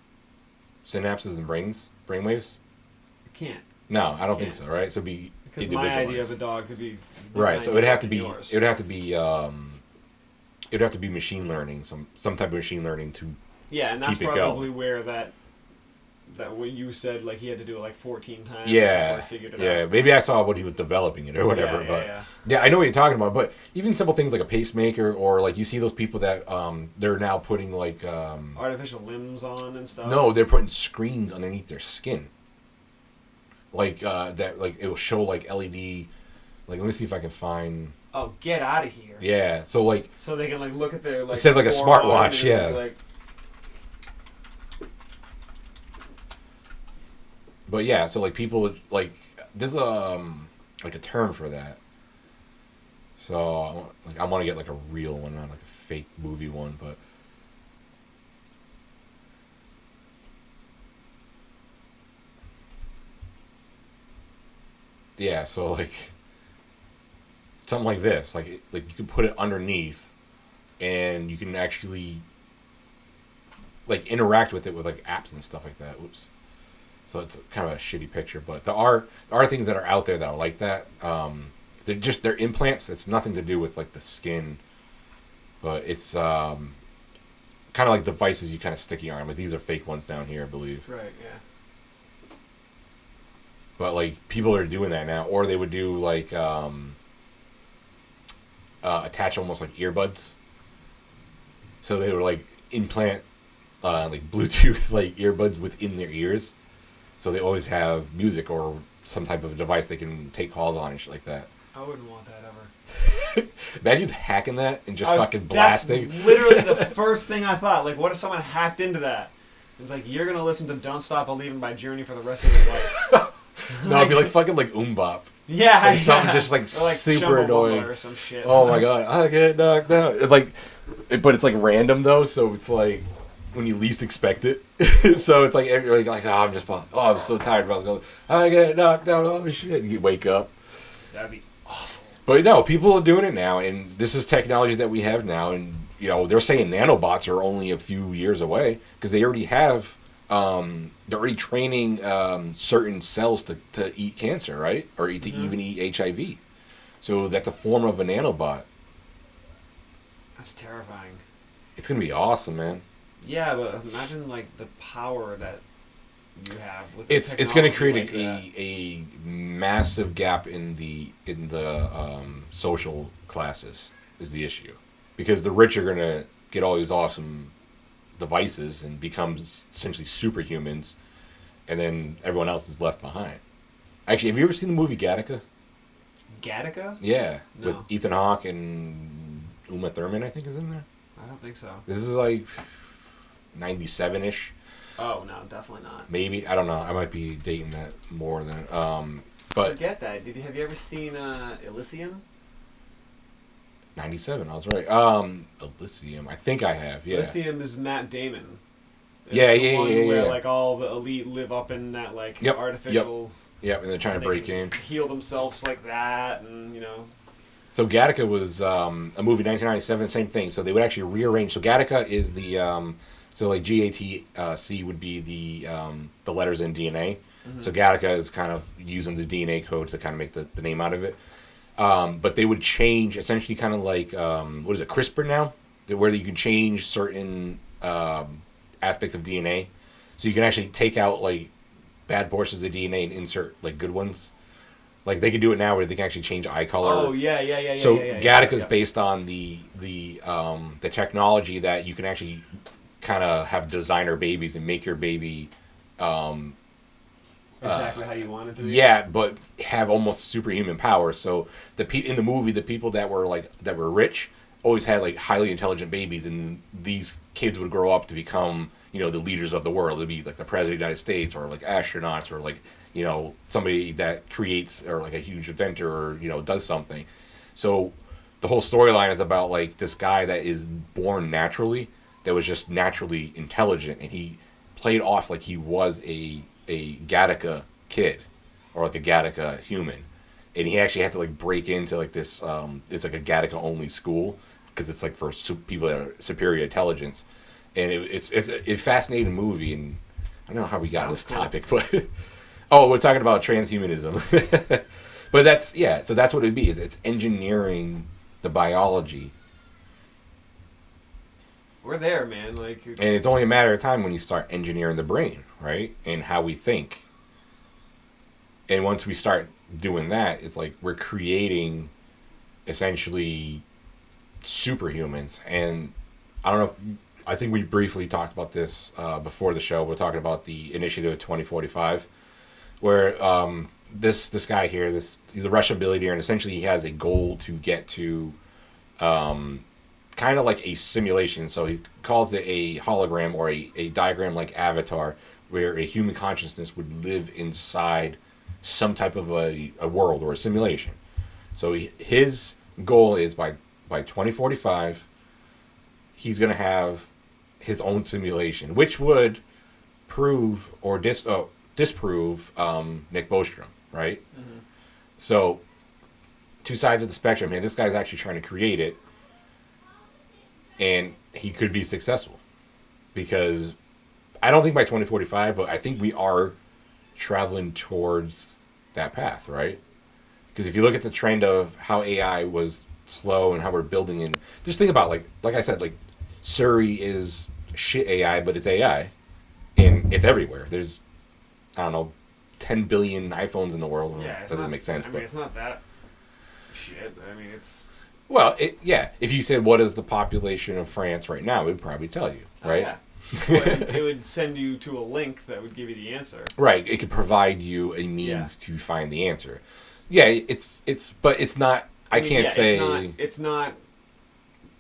synapses and brainwaves? You can't. No, I don't think so, right? So it'd be because my idea of a dog could be right. So it'd have to be yours. it would have to be machine learning, some type of machine learning to yeah, and that's keep it probably going. where that what you said, like he had to do it like 14 times Yeah, before he figured it yeah. out. Maybe I saw what he was developing it or whatever, yeah, I know what you're talking about. But even simple things like a pacemaker, or like you see those people that they're now putting like artificial limbs on and stuff. No, they're putting screens underneath their skin. Like that, like it will show like LED. Like, let me see if I can find. Oh, get out of here! Yeah, so like. So they can like look at their like. Instead of like a smartwatch, yeah. Like, but yeah, so like people like there's like a term for that. So like I want to get like a real one, not like a fake movie one, but. Yeah, so like something like this, like you can put it underneath, and you can actually like interact with it with like apps and stuff like that. Oops. So it's kind of a shitty picture, but there are things that are out there that are like that. They're implants. It's nothing to do with like the skin, but it's kind of like devices you kind of stick in your arm. Like these are fake ones down here, I believe. right. Yeah. But like people are doing that now, or they would do like attach almost like earbuds. So they would like implant like Bluetooth like earbuds within their ears, so they always have music or some type of device they can take calls on and shit like that. I wouldn't want that ever. Imagine hacking that and just fucking blasting. That's literally the first thing I thought. Like, what if someone hacked into that? It's like, you're gonna listen to "Don't Stop Believing" by Journey for the rest of your life. No, it'd be like fucking like Bop. Yeah, like something just like super annoying or some shit. Oh my god, I get knocked out. It's like, but it's like random though, so it's like when you least expect it. So it's like you're like, oh, I'm so tired about going. I get knocked out. Oh shit! You wake up. That'd be awful. But no, people are doing it now, and this is technology that we have now, and you know they're saying nanobots are only a few years away because they already have. They're already training certain cells to eat cancer, right? Or even eat HIV. So that's a form of a nanobot. That's terrifying. It's gonna be awesome, man. Yeah, but imagine like the power that you have with it's going to create like a massive gap in the social classes is the issue, because the rich are going to get all these awesome devices and become essentially superhumans, and then everyone else is left behind. Actually, have you ever seen the movie Gattaca? Gattaca? Yeah, no. With Ethan Hawke and Uma Thurman, I think, is in there. I don't think so. This is like 97-ish. Oh no, definitely not. Maybe, I don't know. I might be dating that more than but forget that. Have you ever seen Elysium? 97, I was right. Elysium, I think I have. Yeah. Elysium is Matt Damon. It's yeah, the one yeah. Where like all the elite live up in that like artificial. Yep, and they're trying to break in. Heal themselves like that, and you know. So Gattaca was a movie 1997, same thing. So they would actually rearrange. So Gattaca is the so like GATC would be the letters in DNA. Mm-hmm. So Gattaca is kind of using the DNA code to kind of make the name out of it. But they would change essentially kind of like what is it, CRISPR now, where you can change certain aspects of DNA. So you can actually take out like bad portions of DNA and insert like good ones. Like they can do it now where they can actually change eye color. Oh yeah. So Gattaca is based on the technology that you can actually kind of have designer babies and make your baby exactly how you want it to be. Yeah, but have almost superhuman powers. So in the movie, the people that were rich always had like highly intelligent babies, and these kids would grow up to become the leaders of the world. It'd be like the president of the United States, or like astronauts, or like, somebody that creates, or like a huge inventor, or, does something. So the whole storyline is about like this guy that is born naturally, that was just naturally intelligent, and he played off like he was a Gattaca kid, or like a Gattaca human, and he actually had to like break into like this it's like a Gattaca only school, because it's like for people that are superior intelligence, and it's a fascinating movie. And I don't know how we got on this topic, but oh, we're talking about transhumanism. But so that's what it'd be, is it's engineering the biology. We're there, man. And it's only a matter of time when you start engineering the brain, right? And how we think. And once we start doing that, it's like we're creating essentially superhumans. And I don't know I think we briefly talked about this before the show. We're talking about the Initiative 2045, where this guy here, he's a Russian billionaire, and essentially he has a goal to get to kind of like a simulation. So he calls it a hologram, or a diagram like Avatar, where a human consciousness would live inside some type of a world or a simulation. So his goal is by 2045, he's going to have his own simulation, which would prove or disprove Nick Bostrom, right? Mm-hmm. So two sides of the spectrum here. This guy's actually trying to create it, and he could be successful, because I don't think by 2045, but I think we are traveling towards that path, right? Because if you look at the trend of how AI was slow and how we're building in, just think about like I said, like Siri is shit AI, but it's AI, and it's everywhere. There's, I don't know, 10 billion iPhones in the world. Yeah, that doesn't make sense. It's not that shit. I mean, it's... Well, if you said what is the population of France right now, it would probably tell you, right? Yeah. Well, it would send you to a link that would give you the answer. Right. It could provide you a means to find the answer. Yeah, but it's not. I can't say it's not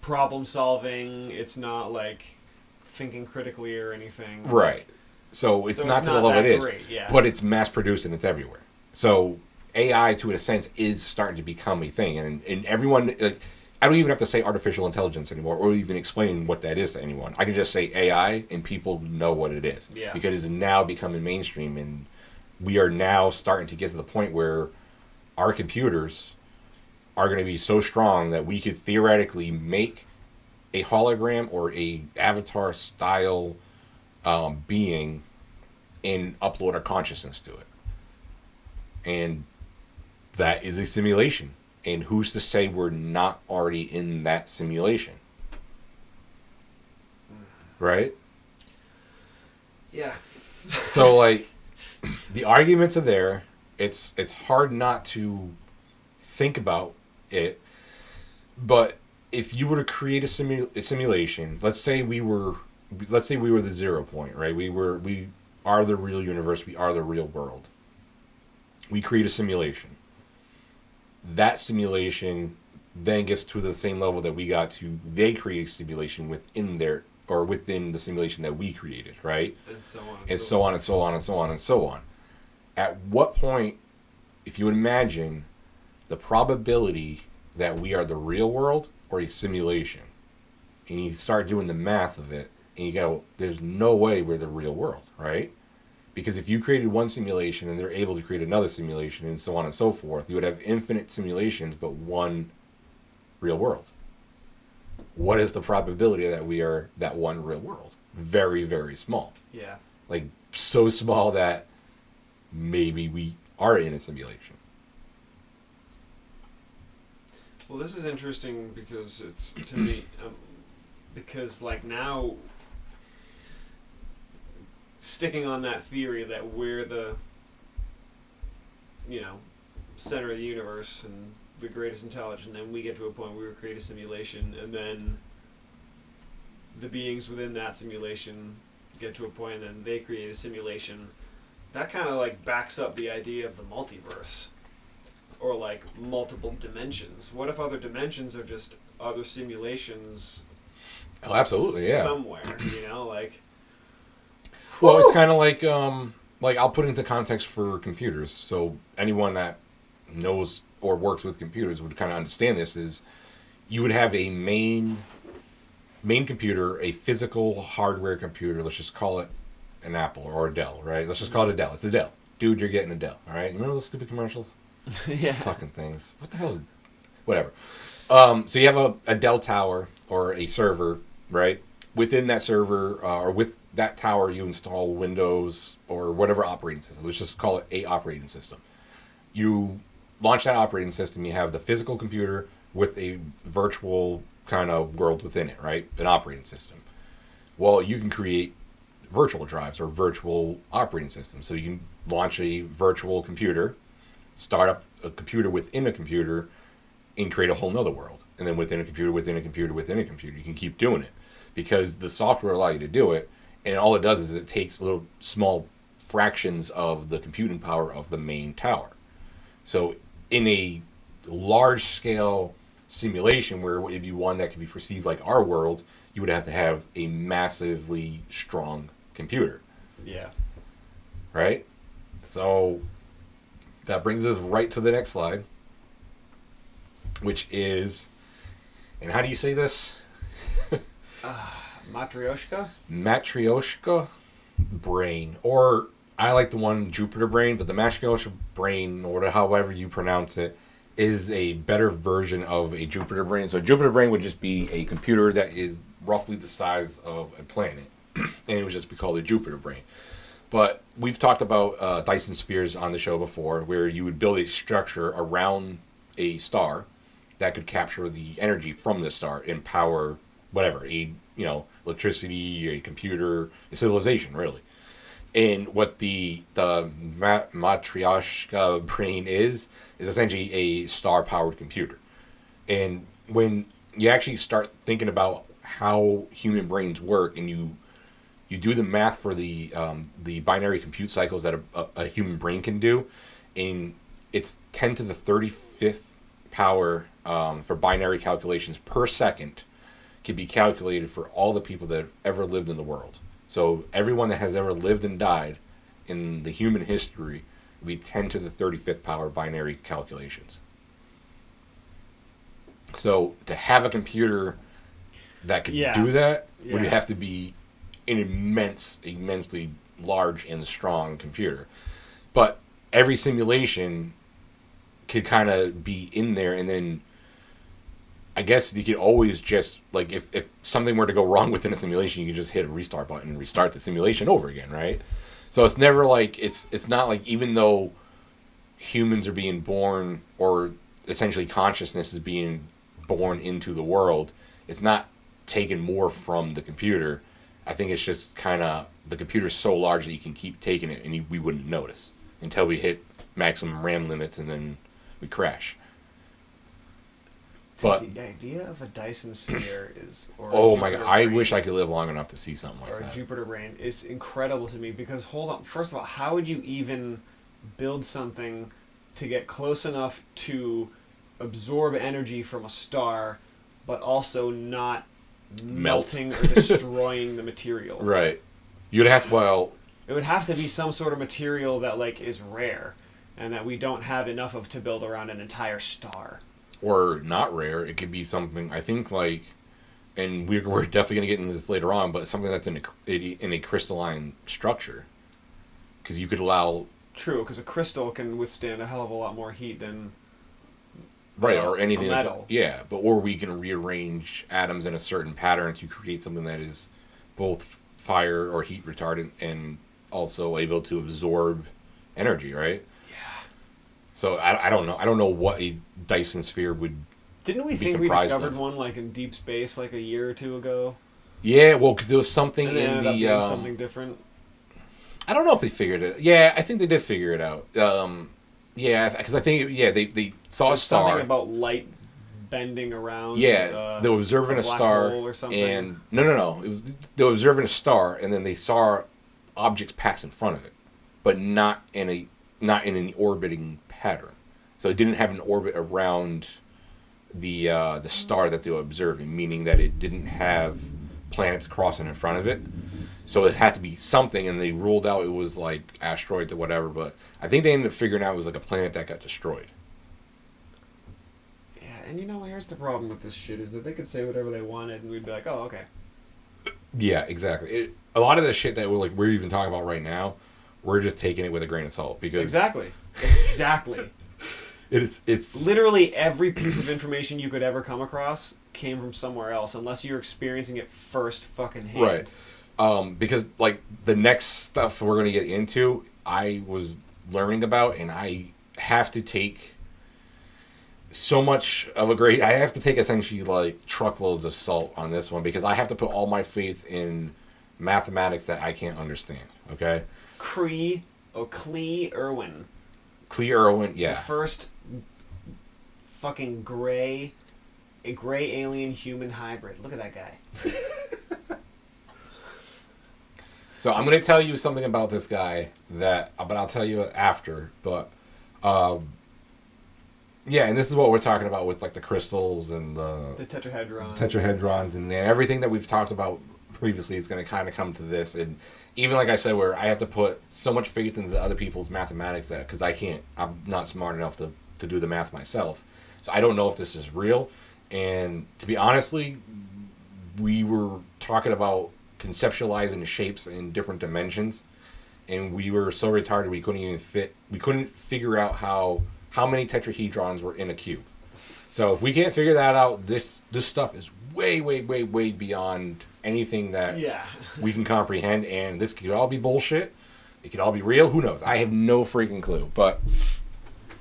problem solving. It's not like thinking critically or anything. Right. So it's not to the level it is. Great, yeah. But it's mass produced and it's everywhere. So AI, to a sense, is starting to become a thing, and everyone. I don't even have to say artificial intelligence anymore, or even explain what that is to anyone. I can just say AI, and people know what it is. Yeah. Because it's now becoming mainstream, and we are now starting to get to the point where our computers are going to be so strong that we could theoretically make a hologram or a avatar style being and upload our consciousness to it. And that is a simulation. And who's to say we're not already in that simulation? Right? Yeah. So, like, the arguments are there. It's hard not to think about it. But if you were to create a simulation, let's say we were the 0 point, right? We are the real universe. We are the real world. We create a simulation. That simulation then gets to the same level that we got to. They create a simulation within the simulation that we created, right? And so on. And so on and so on and so on and so on. At what point, if you would imagine the probability that we are the real world or a simulation, and you start doing the math of it, and you go, there's no way we're the real world, right? Because if you created one simulation and they're able to create another simulation and so on and so forth, you would have infinite simulations but one real world. What is the probability that we are that one real world? Very, very small. Yeah. Like, so small that maybe we are in a simulation. Well, this is interesting because it's, to me, because, like, now... sticking on that theory that we're the, center of the universe and the greatest intelligence, and then we get to a point where we create a simulation, and then the beings within that simulation get to a point, and then they create a simulation. That kind of like backs up the idea of the multiverse, or like multiple dimensions. What if other dimensions are just other simulations? Oh, absolutely, yeah. Somewhere, like. Well, it's kind of like I'll put it into context for computers. So anyone that knows or works with computers would kind of understand this. Is you would have a main computer, a physical hardware computer. Let's just call it an Apple or a Dell, right? Let's just call it a Dell. It's a Dell. Dude, you're getting a Dell, all right? You remember those stupid commercials? Yeah. Fucking things. What the hell is... Whatever. So you have a Dell tower or a server, right? Within that server or with that tower, you install Windows or whatever operating system. Let's just call it a operating system. You launch that operating system. You have the physical computer with a virtual kind of world within it, right? An operating system. Well, you can create virtual drives or virtual operating systems. So you can launch a virtual computer, start up a computer within a computer, and create a whole nother world. And then within a computer, within a computer, within a computer. You can keep doing it because the software allows you to do it. And all it does is it takes little small fractions of the computing power of the main tower. So in a large scale simulation where it would be one that could be perceived like our world, you would have to have a massively strong computer. Yeah. Right? So that brings us right to the next slide, which is, and how do you say this? Matryoshka? Matryoshka brain. Or I like the one Jupiter brain, but the Matryoshka brain, or however you pronounce it, is a better version of a Jupiter brain. So a Jupiter brain would just be a computer that is roughly the size of a planet. And it would just be called a Jupiter brain. But we've talked about Dyson spheres on the show before, where you would build a structure around a star that could capture the energy from the star and power whatever, electricity, a computer, a civilization, really. And what the Matryoshka brain is essentially a star-powered computer. And when you actually start thinking about how human brains work, and you do the math for the binary compute cycles that a human brain can do, and it's 10 to the 35th power for binary calculations per second can be calculated for all the people that have ever lived in the world. So everyone that has ever lived and died in the human history would be 10 to the 35th power binary calculations. So to have a computer that could do that would have to be an immensely large and strong computer. But every simulation could kind of be in there, and then I guess you could always just, like, if something were to go wrong within a simulation, you could just hit a restart button and restart the simulation over again, right? So it's never like, it's not like, even though humans are being born, or essentially consciousness is being born into the world, it's not taking more from the computer. I think it's just kind of, the computer's so large that you can keep taking it and we wouldn't notice until we hit maximum RAM limits and then we crash. But the idea of a Dyson sphere is, or oh my god, I wish I could live long enough to see something like that. Or a Jupiter brain is incredible to me, because hold on, first of all, how would you even build something to get close enough to absorb energy from a star, but also not melting or destroying the material? Right. You'd have to, it would have to be some sort of material that, like, is rare and that we don't have enough of to build around an entire star. Or not rare. It could be something, I think, like, and we're definitely going to get into this later on, but something that's in a crystalline structure. Because you could allow... True, because a crystal can withstand a hell of a lot more heat than... Right, or anything that's... Yeah, or we can rearrange atoms in a certain pattern to create something that is both fire or heat retardant and also able to absorb energy, right? So I don't know. I don't know what a Dyson sphere would. Didn't we think we discovered one, like, in deep space like a year or two ago? Yeah, well, because there was something and in the something different. I don't know if they figured it. Yeah, I think they did figure it out. Yeah, because I think they saw a star. Something about light bending around. Yeah, they were observing a star, or something. And no. It was they were observing a star, and then they saw objects pass in front of it, but not in an orbiting pattern. So it didn't have an orbit around the star that they were observing, meaning that it didn't have planets crossing in front of it. So it had to be something, and they ruled out it was like asteroids or whatever. But I think they ended up figuring out it was like a planet that got destroyed. Yeah, and here's the problem with this shit is that they could say whatever they wanted, and we'd be like, oh, okay. Yeah, exactly. A lot of the shit that we're even talking about right now, we're just taking it with a grain of salt because Exactly. it's literally every piece of information you could ever come across came from somewhere else, unless you're experiencing it first fucking hand. right. Because like the next stuff we're gonna get into, I was learning about, and I have to take so much of a grade. I have to take essentially like truckloads of salt on this one because I have to put all my faith in mathematics that I can't understand. Okay. Clee Irwin. Clee Irwin, yeah. The first fucking gray alien human hybrid. Look at that guy. So I'm going to tell you something about this guy but I'll tell you after. But yeah, and this is what we're talking about with like the crystals and the tetrahedrons and everything that we've talked about previously is going to kind of come to this. And even like I said, where I have to put so much faith into other people's mathematics that because I'm not smart enough to do the math myself. So I don't know if this is real. And to be honestly, we were talking about conceptualizing shapes in different dimensions, and we were so retarded we couldn't figure out how many tetrahedrons were in a cube. So if we can't figure that out, this stuff is way beyond anything that we can comprehend, and this could all be bullshit. It could all be real. Who knows? I have no freaking clue. But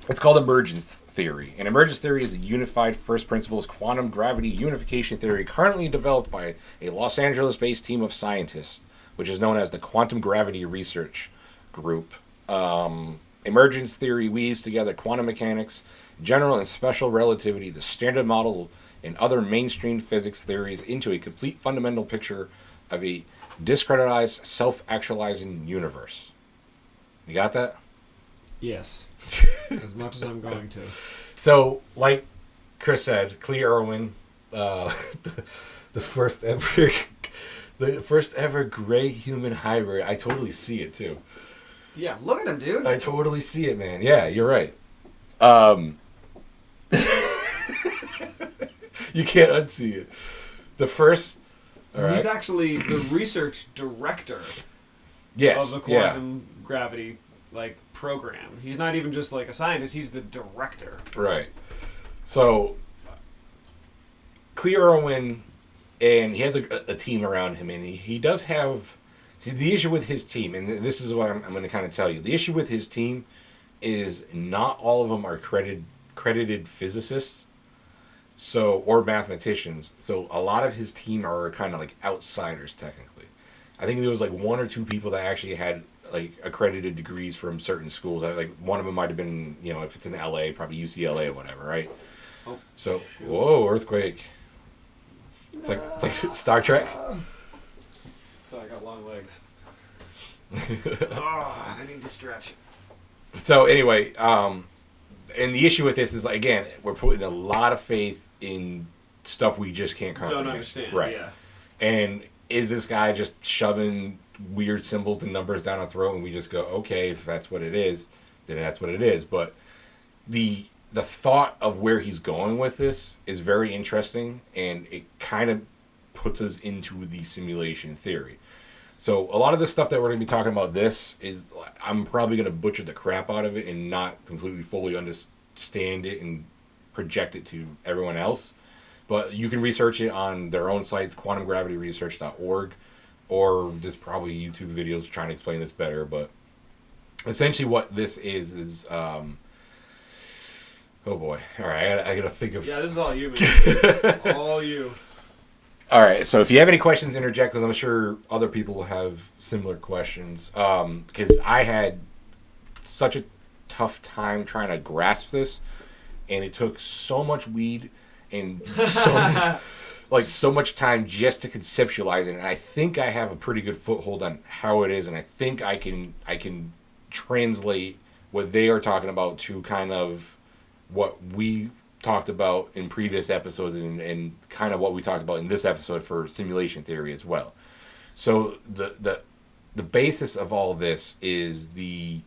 it's called emergence theory. And emergence theory is a unified first principles quantum gravity unification theory currently developed by a Los Angeles-based team of scientists, which is known as the Quantum Gravity Research Group. Emergence theory weaves together quantum mechanics, general and special relativity, the standard model, and other mainstream physics theories into a complete fundamental picture of a discretized, self-actualizing universe. You got that? Yes. As much as I'm going to. So, like Chris said, Clee Irwin, the first ever gray human hybrid. I totally see it too. Yeah, look at him, dude. I totally see it, man. Yeah, you're right. You can't unsee it. The first. He's actually the research director yes, of the quantum gravity program. He's not even just like a scientist, he's the director. Right. So Clee Irwin, and he has a team around him, and he does have the issue with his team, and this is what I'm going to kind of tell you. The issue with his team is not all of them are credited physicists, or mathematicians. So a lot of his team are kind of like outsiders technically. I think there was like one or two people that actually had like accredited degrees from certain schools. Like one of them might have been, if it's in LA, probably UCLA or whatever, right? Oh, so, shoot. Whoa, earthquake. It's like Star Trek. So I got long legs. I need to stretch. So anyway, and the issue with this is, again, we're putting a lot of faith in stuff we just can't comprehend. Don't understand, right? Yeah. And is this guy just shoving weird symbols and numbers down our throat, and we just go, okay, if that's what it is, then that's what it is. But the thought of where he's going with this is very interesting, and it kind of puts us into the simulation theory. So a lot of the stuff that we're going to be talking about I'm probably going to butcher the crap out of it and not completely fully understand it and project it to everyone else. But you can research it on their own sites, quantumgravityresearch.org, or there's probably YouTube videos trying to explain this better. But essentially what this is oh boy. All right, I got to think of... Yeah, this is all you, man. All you. All right, so if you have any questions, interject, because I'm sure other people will have similar questions. Because I had such a tough time trying to grasp this, and it took so much weed and so much time just to conceptualize it. And I think I have a pretty good foothold on how it is, and I think I can translate what they are talking about to kind of what we talked about in previous episodes and kind of what we talked about in this episode for simulation theory as well. So the basis of all this is the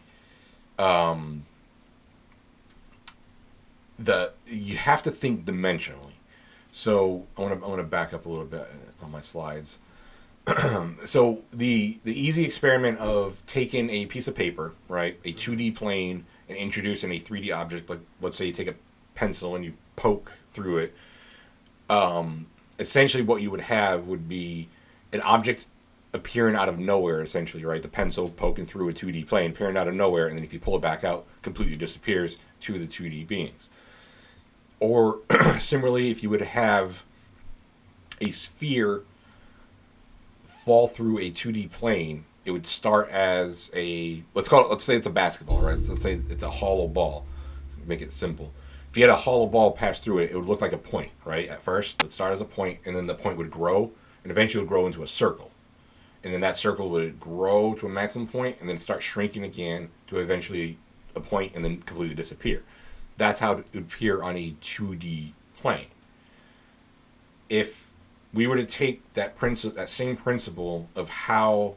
you have to think dimensionally. So I want to back up a little bit on my slides. So the easy experiment of taking a piece of paper, right, a 2D plane, and introducing a 3D object, like let's say you take a pencil and you poke through it. Essentially, what you would have would be an object appearing out of nowhere. Essentially, right, the pencil poking through a 2D plane, appearing out of nowhere, and then if you pull it back out, completely disappears to the 2D beings. Or similarly, if you would have a sphere fall through a 2D plane, it would start as let's say it's a basketball, right? Let's say it's a hollow ball. Make it simple. If you had a hollow ball pass through it, it would look like a point, right? At first, it would start as a point, and then the point would grow, and eventually it would grow into a circle. And then that circle would grow to a maximum point, and then start shrinking again to eventually a point, and then completely disappear. That's how it would appear on a 2D plane. If we were to take that same principle of how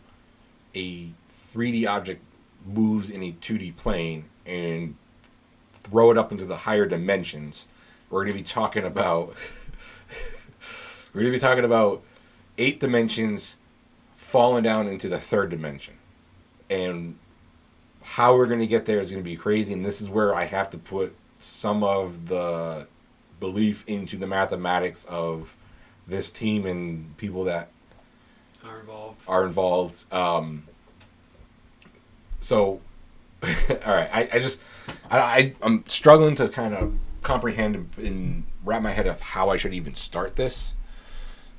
a 3D object moves in a 2D plane and throw it up into the higher dimensions, we're going to be talking about 8 dimensions falling down into the 3rd dimension. And how we're going to get there is going to be crazy, and this is where I have to put some of the belief into the mathematics of this team and people that are involved. So, all right, I'm struggling to kind of comprehend and wrap my head of how I should even start this,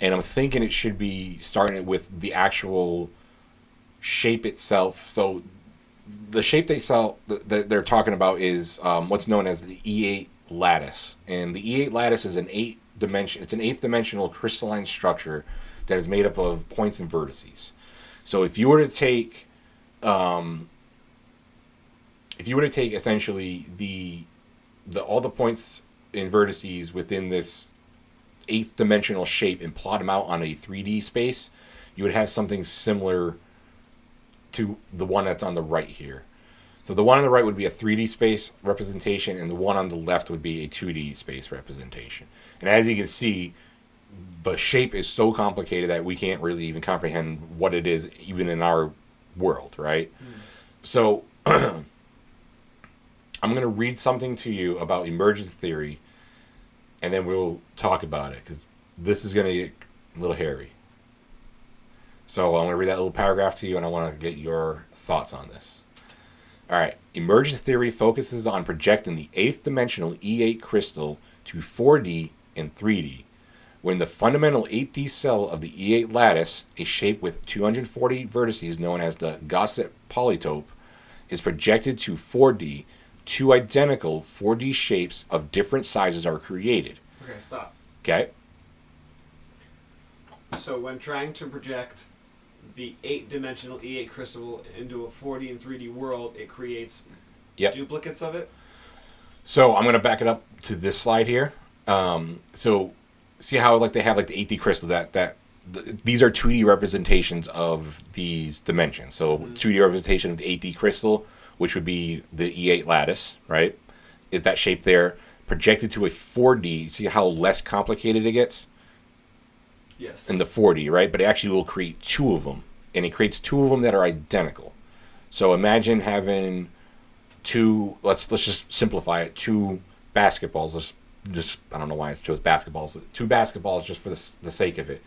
and I'm thinking it should be starting with the actual shape itself. So the shape that they're talking about is what's known as the E8 lattice, and the E8 lattice is an 8th dimensional crystalline structure that is made up of points and vertices. So if you were to take essentially all the points and vertices within this 8th dimensional shape and plot them out on a 3D space, you would have something similar to the one that's on the right here. So the one on the right would be a 3D space representation, and the one on the left would be a 2D space representation. And as you can see, the shape is so complicated that we can't really even comprehend what it is, even in our world, right? So I'm going to read something to you about emergence theory, and then we'll talk about it, because this is going to get a little hairy. So I'm going to read that little paragraph to you, and I want to get your thoughts on this. All right. Emergence theory focuses on projecting the 8th dimensional E8 crystal to 4D and 3D. When the fundamental 8D cell of the E8 lattice, a shape with 240 vertices known as the Gaussian polytope, is projected to 4D, 2 identical 4D shapes of different sizes are created. Okay, stop. Okay. So when trying to project the 8-dimensional E8 crystal into a 4D and 3D world, it creates duplicates of it? So I'm going to back it up to this slide here. So see how they have the 8D crystal, these are 2D representations of these dimensions. So 2D representation of the 8D crystal, which would be the E8 lattice, right? Is that shape there projected to a 4D? See how less complicated it gets? Yes. In the 4D, right? But it actually will create 2 of them, and it creates 2 of them that are identical. So imagine having 2. Let's just simplify it. 2 basketballs. I don't know why I chose basketballs, but 2 basketballs just for the sake of it.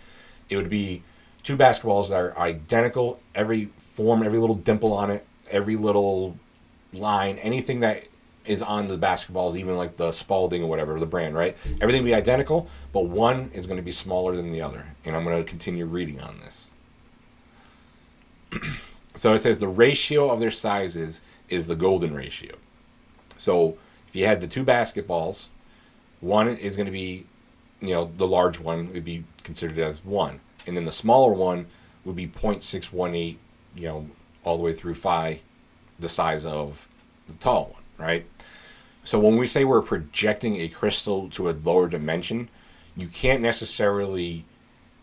It would be 2 basketballs that are identical, every form, every little dimple on it, every little line, anything that is on the basketballs, even like the Spalding or whatever, the brand, right? Everything will be identical, but one is going to be smaller than the other. And I'm going to continue reading on this. So it says the ratio of their sizes is the golden ratio. So if you had the 2 basketballs, one is going to be, the large one would be considered as 1. And then the smaller one would be 0.618, all the way through 5, the size of the tall one, right? So when we say we're projecting a crystal to a lower dimension, you can't necessarily,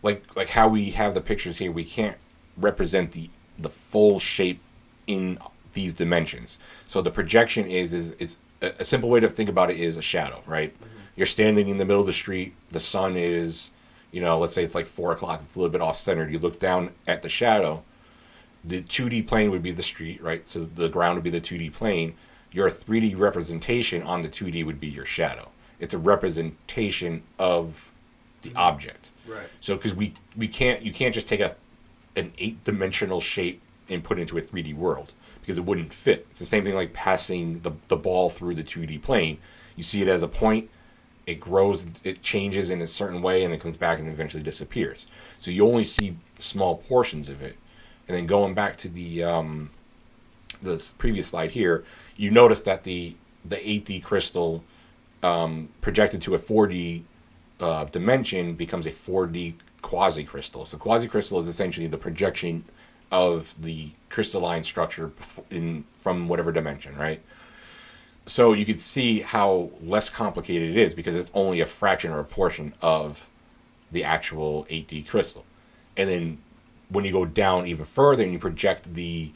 like how we have the pictures here, we can't represent the full shape in these dimensions. So the projection is a simple way to think about it is a shadow, right? Mm-hmm. You're standing in the middle of the street. The sun is, let's say it's like 4 o'clock. It's a little bit off centered. You look down at the shadow. The 2D plane would be the street, right? So the ground would be the 2D plane. Your 3D representation on the 2D would be your shadow. It's a representation of the object. Right. So because you can't just take an 8-dimensional shape and put it into a 3D world because it wouldn't fit. It's the same thing like passing the ball through the 2D plane. You see it as a point, it grows, it changes in a certain way, and it comes back and eventually disappears. So you only see small portions of it. And then going back to the previous slide here, you notice that the 8D crystal projected to a 4D dimension becomes a 4D quasi-crystal. So quasi-crystal is essentially the projection of the crystalline structure from whatever dimension, right? So you could see how less complicated it is because it's only a fraction or a portion of the actual 8D crystal. And then when you go down even further and you project the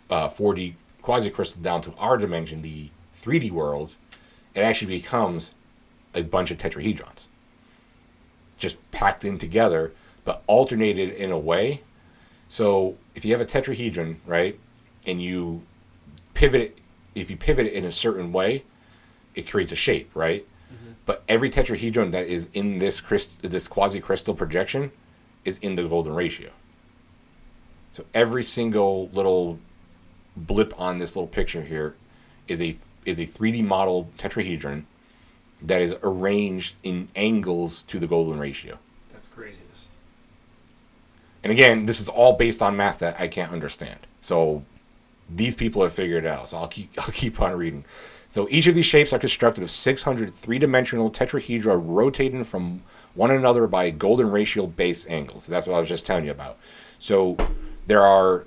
4D quasi-crystal down to our dimension, the 3D world, it actually becomes a bunch of tetrahedrons. Just packed in together, but alternated in a way. So if you have a tetrahedron, right, and you pivot it, if you pivot it in a certain way, it creates a shape, right? Mm-hmm. But every tetrahedron that is in this quasi-crystal projection is in the golden ratio. So every single little blip on this little picture here is a 3D model tetrahedron that is arranged in angles to the golden ratio. That's craziness. And again, this is all based on math that I can't understand. So these people have figured it out. So I'll keep on reading. So each of these shapes are constructed of 600 three-dimensional tetrahedra rotating from one another by golden ratio base angles. That's what I was just telling you about. So there are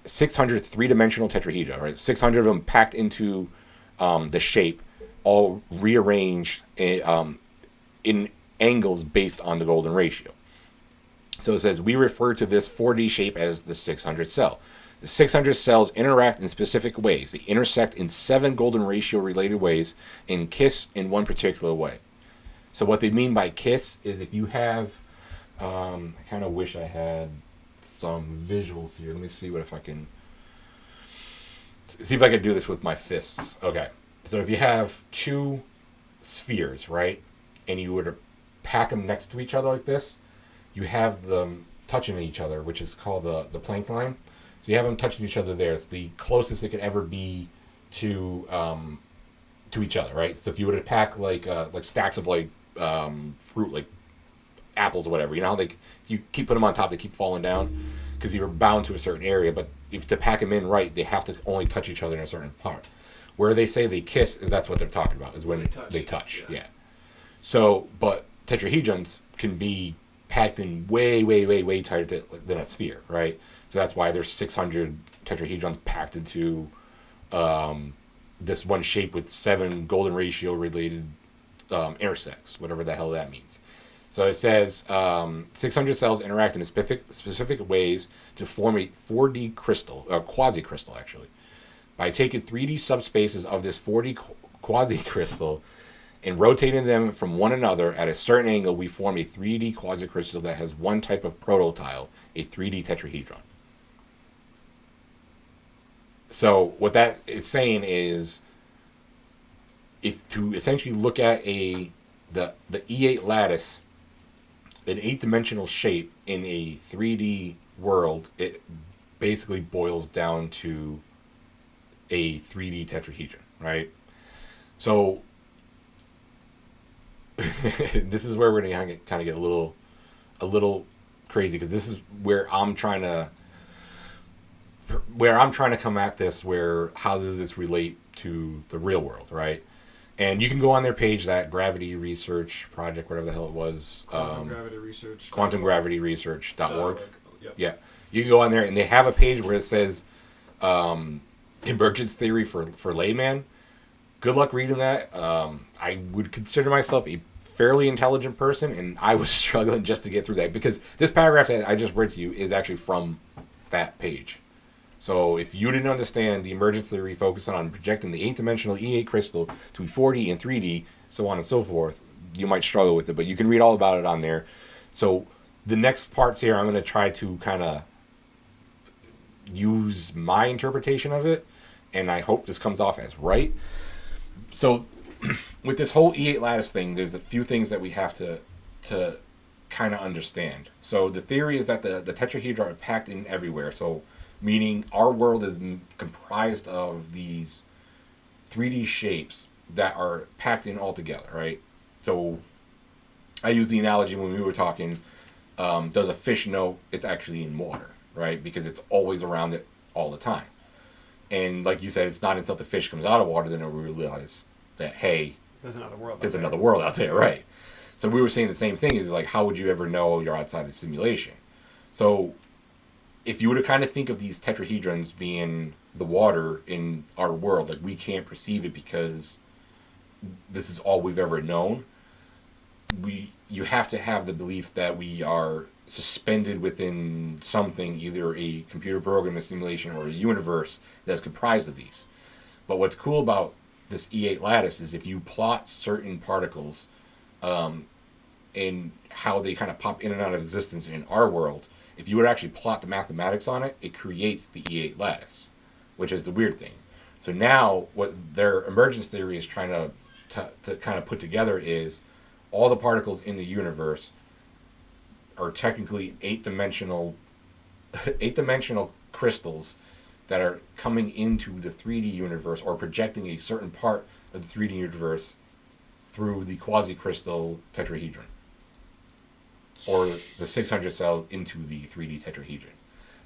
600 three-dimensional tetrahedra, right? 600 of them packed into the shape, all rearranged in angles based on the golden ratio. So it says, we refer to this 4D shape as the 600 cell. The 600 cells interact in specific ways. They intersect in 7 golden ratio related ways and kiss in one particular way. So what they mean by kiss is if you have, I kind of wish I had some visuals here. Let me see if I can do this with my fists. Okay. So if you have 2 spheres, right, and you were to pack them next to each other like this, you have them touching each other, which is called the Planck line. So you have them touching each other there. It's the closest it could ever be to each other, right? So if you were to pack like stacks of fruit, like apples or whatever, you know how you keep putting them on top, they keep falling down because you're bound to a certain area. But if to pack them in right, they have to only touch each other in a certain part. Where they say they kiss is that's what they're talking about, is when they touch. Yeah. So, but tetrahedrons can be packed in way, way, way, way tighter than a sphere, right? So that's why there's 600 tetrahedrons packed into this one shape with 7 golden ratio related intersects, whatever the hell that means. So it says 600 cells interact in specific ways to form a 4D crystal, quasi-crystal actually. By taking 3D subspaces of this 4D quasi-crystal and rotating them from one another at a certain angle, we form a 3D quasi-crystal that has one type of prototile, a 3D tetrahedron. So what that is saying is, if to essentially look at the E8 lattice, an 8-dimensional shape in a 3D world, it basically boils down to a 3D tetrahedron, right? So this is where we're gonna kind of get a little crazy, because this is where I'm trying to come at this. Where how does this relate to the real world, right? And you can go on their page, that Gravity Research Project, whatever the hell it was, quantumgravityresearch.org. Yep. Yeah, you can go on there, and they have a page where it says emergence theory for layman. good luck reading that. I would consider myself a fairly intelligent person, and I was struggling just to get through that because this paragraph that I just read to you is actually from that page. So if you didn't understand the emergence theory focusing on projecting the 8-dimensional E8 crystal to 4D and 3D, so on and so forth, you might struggle with it, but you can read all about it on there. So the next parts here, I'm going to try to kind of use my interpretation of it, and I hope this comes off as right. So with this whole E8 lattice thing, there's a few things that we have to kind of understand. So the theory is that the tetrahedra are packed in everywhere. So meaning our world is comprised of these 3D shapes that are packed in all together, right? So I used the analogy when we were talking, does a fish know it's actually in water, right? Because it's always around it all the time. And like you said, it's not until the fish comes out of water that we realize that, hey, There's another world. there's another world out there, right? So we were saying the same thing, is like, how would you ever know you're outside the simulation? So if you were to kind of think of these tetrahedrons being the water in our world, like we can't perceive it because this is all we've ever known, you have to have the belief that we are suspended within something, either a computer program, a simulation, or a universe that's comprised of these. But what's cool about this E8 lattice is if you plot certain particles and how they kind of pop in and out of existence in our world, if you would actually plot the mathematics on it, it creates the E8 lattice, which is the weird thing. So now what their emergence theory is trying to kind of put together is all the particles in the universe are technically eight-dimensional crystals that are coming into the 3D universe or projecting a certain part of the 3D universe through the quasi-crystal tetrahedron, or the 600 cell into the 3D tetrahedron.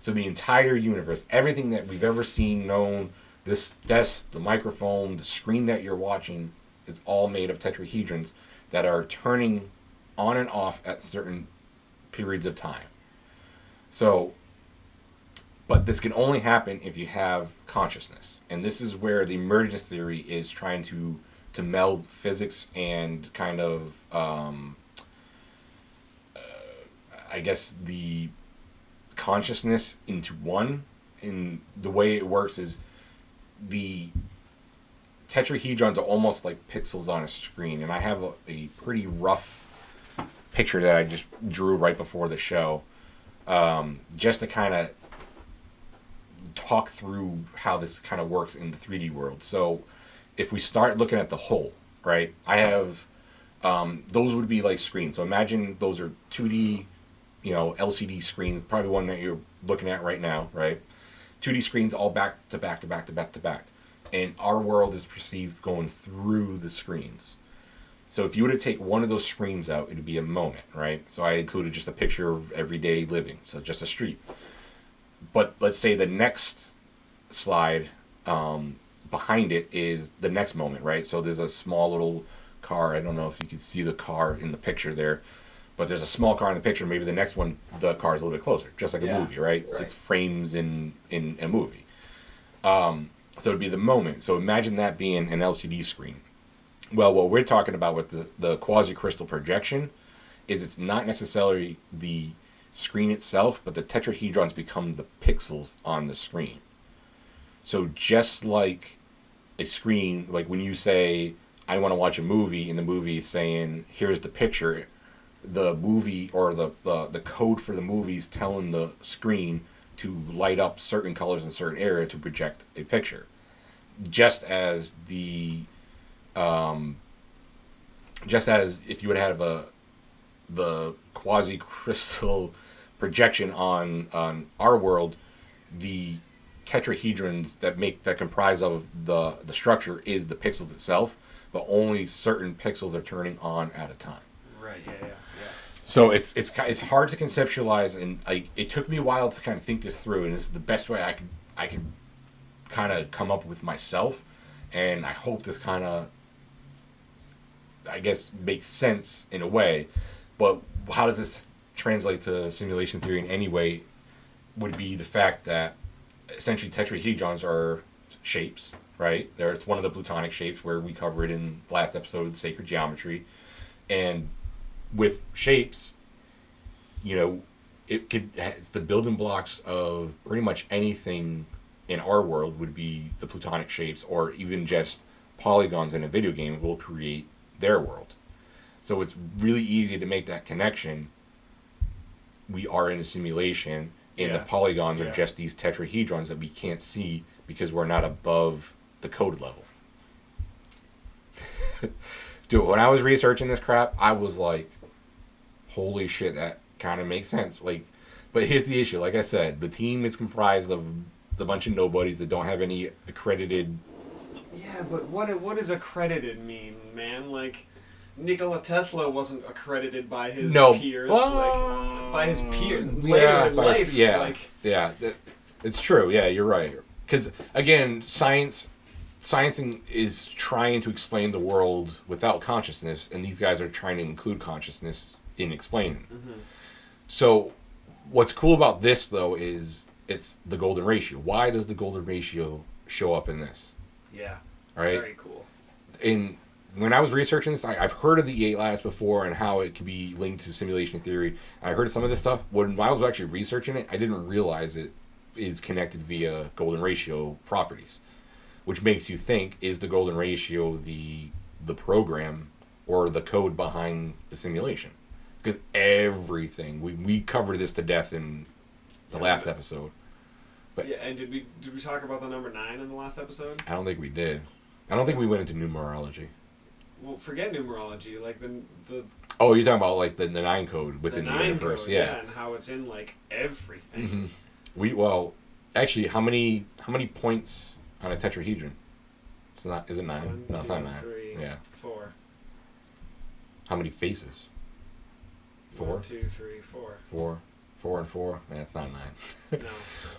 So the entire universe, everything that we've ever seen, known, this desk, the microphone, the screen that you're watching, is all made of tetrahedrons that are turning on and off at certain periods of time. So, but this can only happen if you have consciousness. And this is where the emergence theory is trying to meld physics and kind of, I guess, the consciousness into one. And the way it works is the tetrahedrons are almost like pixels on a screen. And I have a pretty rough picture that I just drew right before the show, just to kind of talk through how this kind of works in the 3D world. So if we start looking at the whole, right, I have, those would be like screens. So imagine those are 2D, LCD screens, probably one that you're looking at right now, right? 2D screens all back to back to back to back to back. And our world is perceived going through the screens. So if you were to take one of those screens out, it would be a moment, right? So I included just a picture of everyday living, so just a street. But let's say the next slide behind it is the next moment, right? So there's a small little car. I don't know if you can see the car in the picture there, but there's a small car in the picture. Maybe the next one, the car is a little bit closer, just like a movie, right? It's frames in a movie. So it'd be the moment. So imagine that being an LCD screen. Well, what we're talking about with the quasi-crystal projection is it's not necessarily the screen itself, but the tetrahedrons become the pixels on the screen. So just like a screen, like when you say, I want to watch a movie, and the movie is saying, here's the picture, the movie or the code for the movie is telling the screen to light up certain colors in a certain area to project a picture. Just as if you would have the quasi-crystal projection on our world, the tetrahedrons that comprise of the structure is the pixels itself, but only certain pixels are turning on at a time. Right. Yeah. So it's hard to conceptualize, and it took me a while to kind of think this through, and this is the best way I could kind of come up with myself, and I hope this kind of, I guess, makes sense in a way. But how does this translate to simulation theory in any way would be the fact that essentially tetrahedrons are just shapes, right? It's one of the plutonic shapes where we covered in the last episode, sacred geometry. And with shapes, it's the building blocks of pretty much anything in our world would be the plutonic shapes, or even just polygons in a video game will create their world. So it's really easy to make that connection. We are in a simulation, and the polygons are just these tetrahedrons that we can't see because we're not above the code level. Dude, when I was researching this crap, I was like, holy shit, that kind of makes sense. Like, but here's the issue. Like I said, the team is comprised of a bunch of nobodies that don't have any accredited... Yeah, but what does accredited mean, man? Like, Nikola Tesla wasn't accredited by his peers. By his peers later in life. It's true. Yeah, you're right. Because, again, science is trying to explain the world without consciousness, and these guys are trying to include consciousness in explaining. Mm-hmm. So, what's cool about this, though, is it's the golden ratio. Why does the golden ratio show up in this? Yeah. Right? Very cool. And when I was researching this, I've heard of the 8 lattice before and how it could be linked to simulation theory. I heard some of this stuff. When I was actually researching it, I didn't realize it is connected via golden ratio properties, which makes you think, is the golden ratio the program or the code behind the simulation? Because everything, we covered this to death in the last episode. But and did we talk about the number 9 in the last episode? I don't think we did. I don't think we went into numerology. Well, forget numerology. Like the Oh, you're talking about like the 9 code within the 9 universe, code, yeah, and how it's in like everything. Mm-hmm. Actually, how many points on a tetrahedron? It's not. Is it 9? 1, no, 2, it's not 9. 3, Yeah. 4. How many faces? 4. 1, 2, 3, 4. 4. 4 and 4. Man, it's not 9. No.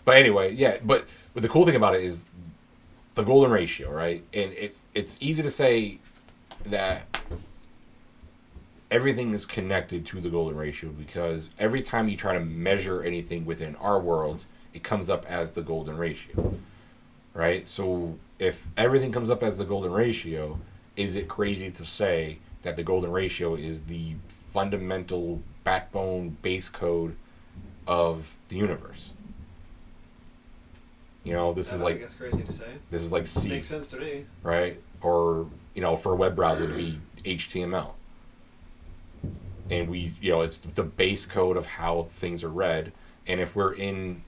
But anyway, yeah. But the cool thing about it is the golden ratio, right? And it's easy to say that everything is connected to the golden ratio because every time you try to measure anything within our world, it comes up as the golden ratio, right? So if everything comes up as the golden ratio, is it crazy to say that the golden ratio is the fundamental backbone base code of the universe? This is like... I think that's crazy to say. This is like C. Makes sense to me. Right? Or, for a web browser to be HTML. And it's the base code of how things are read. And if we're in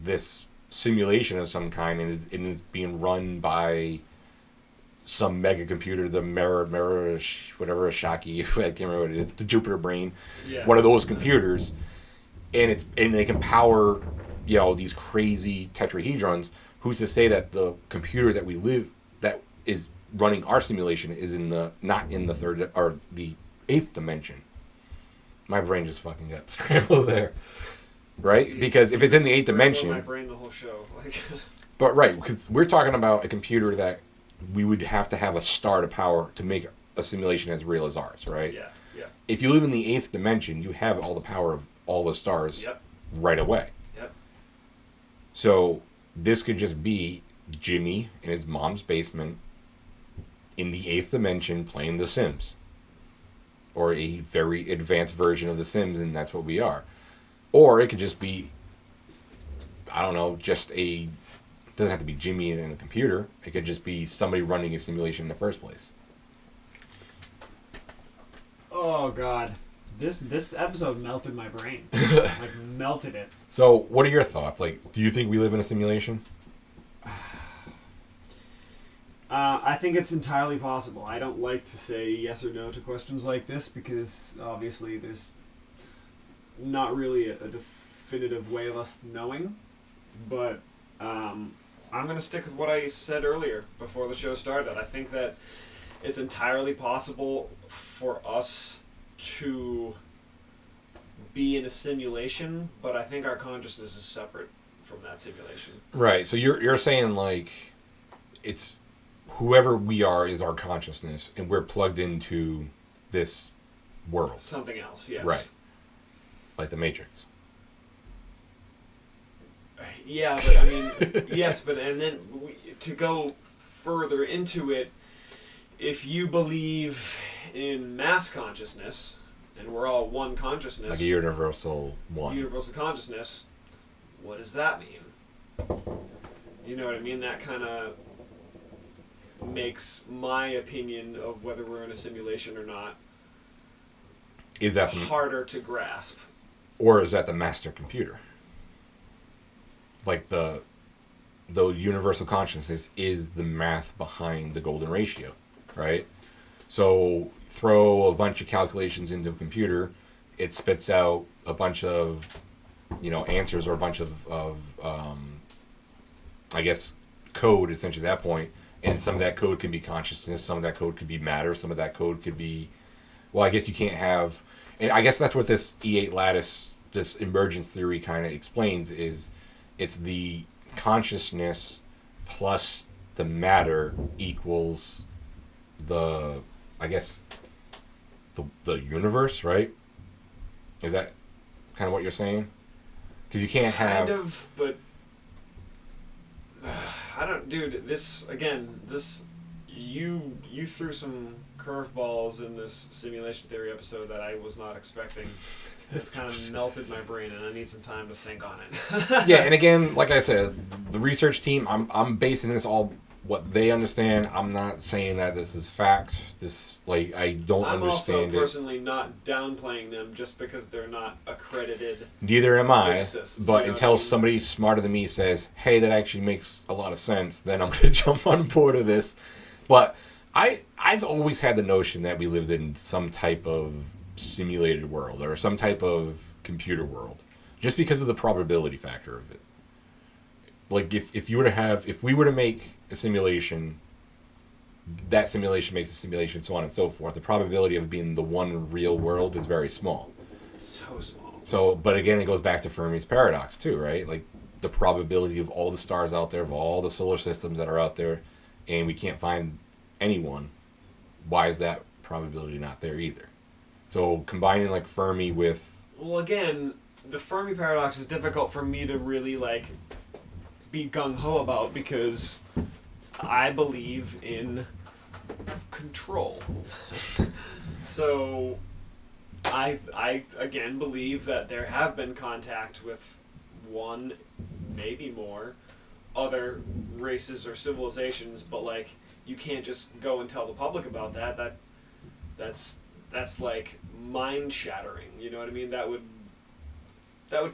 this simulation of some kind and it's being run by some mega computer, the whatever Ashaki, I can't remember what it is, the Jupiter brain, one of those computers, and they can power these crazy tetrahedrons, who's to say that the computer that is running our simulation is not in the third or the 8th dimension? My brain just fucking got scrambled there. Right? Dude, because if it's in the 8th dimension... my brain the whole show. But right, because we're talking about a computer that we would have to have a star to power to make a simulation as real as ours, right? Yeah. If you live in the 8th dimension, you have all the power of all the stars right away. Yep. So this could just be Jimmy in his mom's basement in the 8th dimension playing The Sims. Or a very advanced version of The Sims, and that's what we are. Or it could just be, I don't know, it doesn't have to be Jimmy in a computer. It could just be somebody running a simulation in the first place. Oh, God. This episode melted my brain. Like, melted it. So, what are your thoughts? Like, do you think we live in a simulation? I think it's entirely possible. I don't like to say yes or no to questions like this because, obviously, there's not really a definitive way of us knowing. But I'm going to stick with what I said earlier before the show started. I think that it's entirely possible for us to be in a simulation, but I think our consciousness is separate from that simulation. Right. So you're saying like it's whoever we are is our consciousness, and we're plugged into this world. Something else, yes. Right. Like the Matrix. Yeah, but I mean, yes, but and then to go further into it, if you believe in mass consciousness, and we're all one consciousness, Like a universal one. universal consciousness, what does that mean? You know what I mean? That kind of makes my opinion of whether we're in a simulation or not Is that harder to grasp. or is that the master computer? Like the universal consciousness is the math behind the golden ratio, right? So throw a bunch of calculations into a computer, it spits out a bunch of, answers or a bunch of I guess, code essentially at that point. And some of that code can be consciousness, some of that code could be matter, some of that code could be, well, I guess you can't have, and I guess that's what this E8 lattice, this emergence theory kind of explains, is it's the consciousness plus the matter equals the, I guess, the universe, right? Is that kind of what you're saying? Because you can't have... Kind of, but... I don't... Dude, this you threw some curveballs in this simulation theory episode that I was not expecting. It's kind of melted my brain, and I need some time to think on it. Yeah, and again, like I said, the research team, I'm basing this all what they understand. I'm not saying that this is fact. I don't I'm understand also personally not downplaying them just because they're not accredited. Neither am I. physicists, But you know until what I mean? somebody smarter than me says, "Hey, that actually makes a lot of sense," then I'm going to jump on board of this. But I've always had the notion that we lived in some type of simulated world or some type of computer world, just because of the probability factor of it. Like if we were to make a simulation, that simulation makes a simulation, so on and so forth. The probability of it being the one real world is very small. So small. So, but again, it goes back to Fermi's paradox too, right? Like the probability of all the stars out there, of all the solar systems that are out there, and we can't find anyone. Why is that probability not there either? So combining like Fermi with... Well, again, the Fermi paradox is difficult for me to really be gung-ho about because I believe in control. So I again believe that there have been contact with one, maybe more, other races or civilizations, but you can't just go and tell the public about that. That's like mind shattering. You know what I mean? That would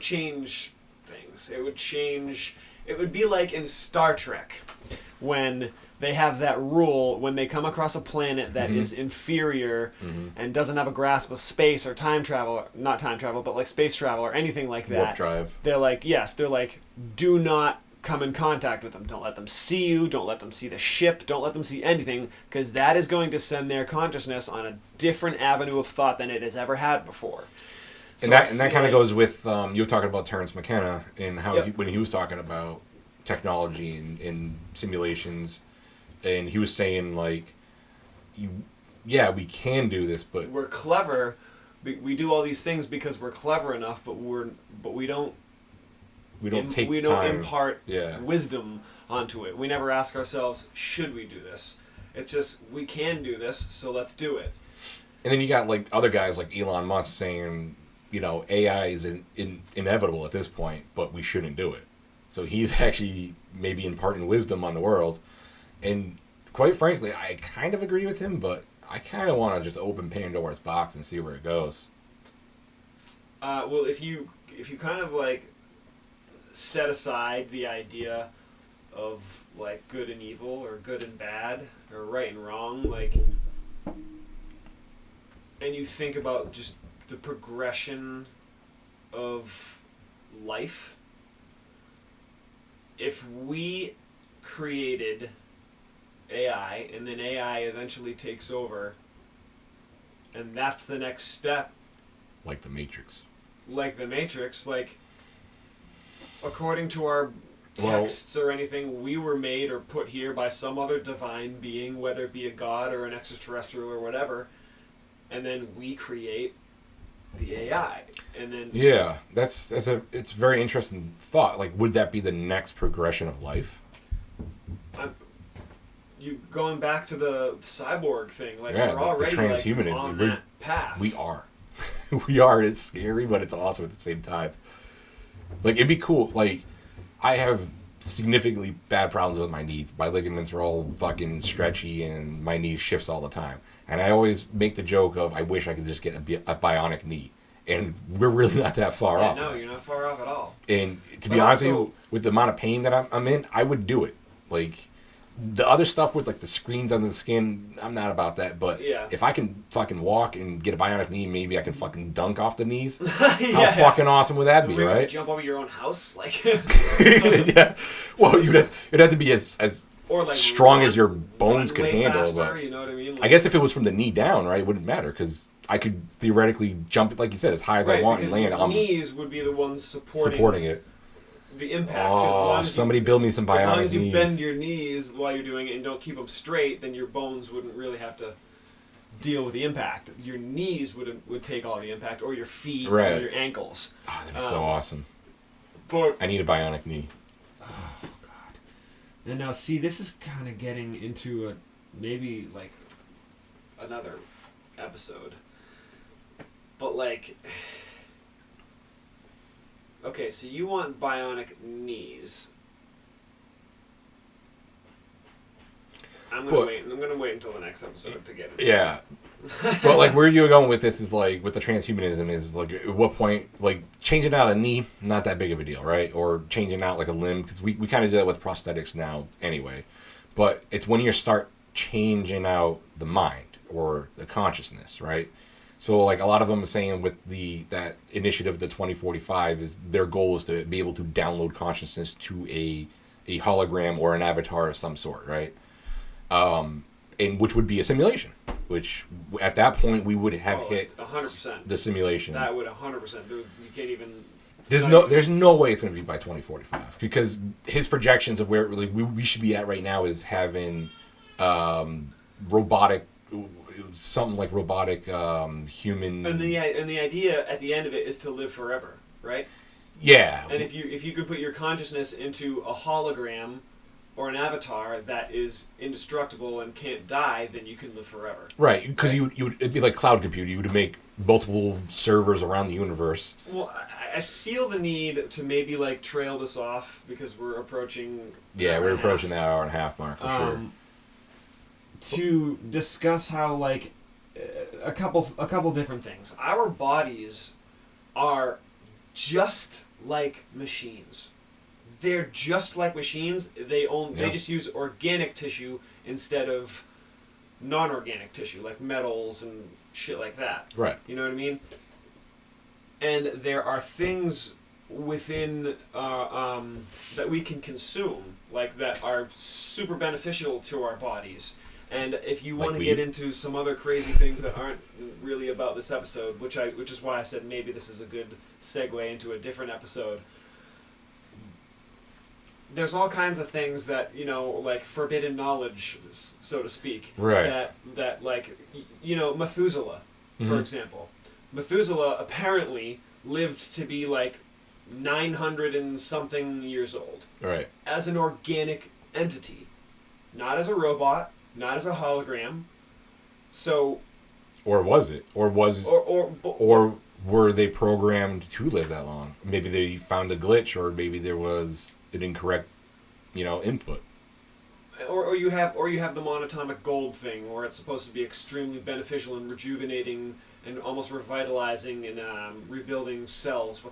change things. It would be like in Star Trek when they have that rule when they come across a planet that is inferior and doesn't have a grasp of space or time travel, not time travel, but like space travel or anything like that. Warp drive. They're like, do not come in contact with them. Don't let them see you. Don't let them see the ship. Don't let them see anything, because that is going to send their consciousness on a different avenue of thought than it has ever had before. So And that kind of goes with you were talking about Terence McKenna and how when he was talking about technology and simulations, and he was saying we can do this, but we're clever. We do all these things because we're clever enough, but we don't impart wisdom onto it. We never ask ourselves, should we do this? It's just, we can do this, so let's do it. And then you got other guys like Elon Musk saying, AI is inevitable at this point, but we shouldn't do it. So he's actually maybe imparting wisdom on the world. And quite frankly, I kind of agree with him, but I kind of want to just open Pandora's box and see where it goes. Well, if you kind of set aside the idea of good and evil or good and bad or right and wrong, and you think about just the progression of life, if we created AI and then AI eventually takes over and that's the next step, Like the Matrix. According to our texts or anything, we were made or put here by some other divine being, whether it be a god or an extraterrestrial or whatever, and then we create the AI, and then it's a very interesting thought. Would that be the next progression of life? you going back to the cyborg thing, like Yeah, we're the already transhumanism. like, on We're- that path. We are. We are. It's scary, but it's awesome at the same time. Like, it'd be cool. Like, I have significantly bad problems with my knees. My ligaments are all fucking stretchy, and my knee shifts all the time. And I always make the joke of, I wish I could just get a bionic knee. And we're really not that far off. No, you're not far off at all. And to be But honest with also- you, with the amount of pain that I'm in, I would do it. Like, the other stuff with, like, the screens under the skin, I'm not about that. But Yeah. if I can fucking walk and get a bionic knee, maybe I can fucking dunk off the knees. Yeah. How fucking awesome would that be, Maybe right? jump over your own house, like, Yeah. Well, it'd have to be as or like strong run- as your bones run could way handle. faster, But you know what I mean? I guess if it was from the knee down, right, it wouldn't matter because I could theoretically jump, like you said, as high as I want and because land your on knees would be the ones supporting it. the impact. 'Cause as long Oh, as somebody build me some as long bionic as you knees. bend your knees while you're doing it and don't keep them straight, then your bones wouldn't really have to deal with the impact. Your knees would take all the impact, or your feet, or Right. your ankles. Oh, that'd be so awesome. But I need a bionic knee. And now, see, this is kind of getting into a maybe like another episode. But like, okay, so you want bionic knees. I'm gonna But- wait. I'm gonna wait until the next episode to get into Yeah. But like where you're going with this is like with the transhumanism is like at what point like changing out a knee not that big of a deal, right? Or changing out like a limb because we kind of do that with prosthetics now anyway. But it's when you start changing out the mind or the consciousness, right? So like a lot of them are saying with that initiative, the 2045, is their goal is to be able to download consciousness to a hologram or an avatar of some sort, right? And which would be a simulation, which at that point we would have hit 100%. the simulation. That would 100%. You can't even. There's no way it's going to be by 2045 because his projections of where like, we should be at right now is having robotic something like robotic human. And the idea at the end of it is to live forever, right? Yeah. And if you could put your consciousness into a hologram or an avatar that is indestructible and can't die, then you can live forever. Right, because it'd be like cloud computing. You would make multiple servers around the universe. Well, I feel the need to maybe like trail this off because we're approaching. Yeah, hour we're and a approaching half. that hour and a half mark for sure. to discuss how like A couple different things. Our bodies are just like machines. They're just like machines. They Yeah. just use organic tissue instead of non-organic tissue, like metals and shit like that. Right. You know what I mean? And there are things within that we can consume, like that are super beneficial to our bodies. And if you Like want to get weed? into some other crazy things that aren't really about this episode, which is why I said maybe this is a good segue into a different episode. There's all kinds of things that, you know, like forbidden knowledge, so to speak. Right. That like, you know, Methuselah, for Mhm. example. Methuselah apparently lived to be like 900 and something years old Right. as an organic entity, not as a robot, not as a hologram. So, Or was it? Or were they programmed to live that long? Maybe they found a glitch, or maybe there was an incorrect, input. or you have the monatomic gold thing, where it's supposed to be extremely beneficial and rejuvenating and almost revitalizing and rebuilding cells.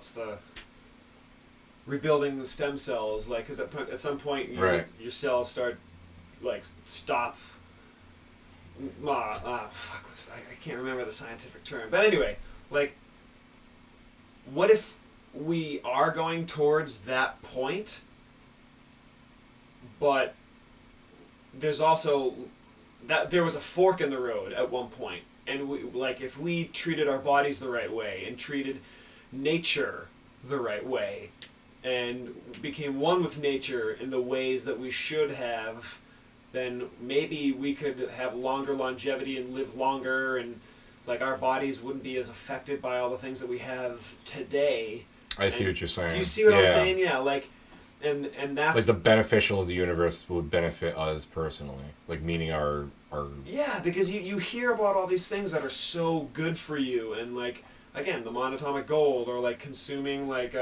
Rebuilding the stem cells, like, because at some point Right. your cells start like stop. Fuck, I can't remember the scientific term, but anyway, like, what if we are going towards that point, but there's also that there was a fork in the road at one point, and we, like, if we treated our bodies the right way and treated nature the right way and became one with nature in the ways that we should have, then maybe we could have longer longevity and live longer, and like our bodies wouldn't be as affected by all the things that we have today. I see what you're saying. Do you see what I'm saying? Yeah, like, and that's like the beneficial of the universe would benefit us personally, like meaning our yeah, because you hear about all these things that are so good for you, and like again the monatomic gold, or like consuming like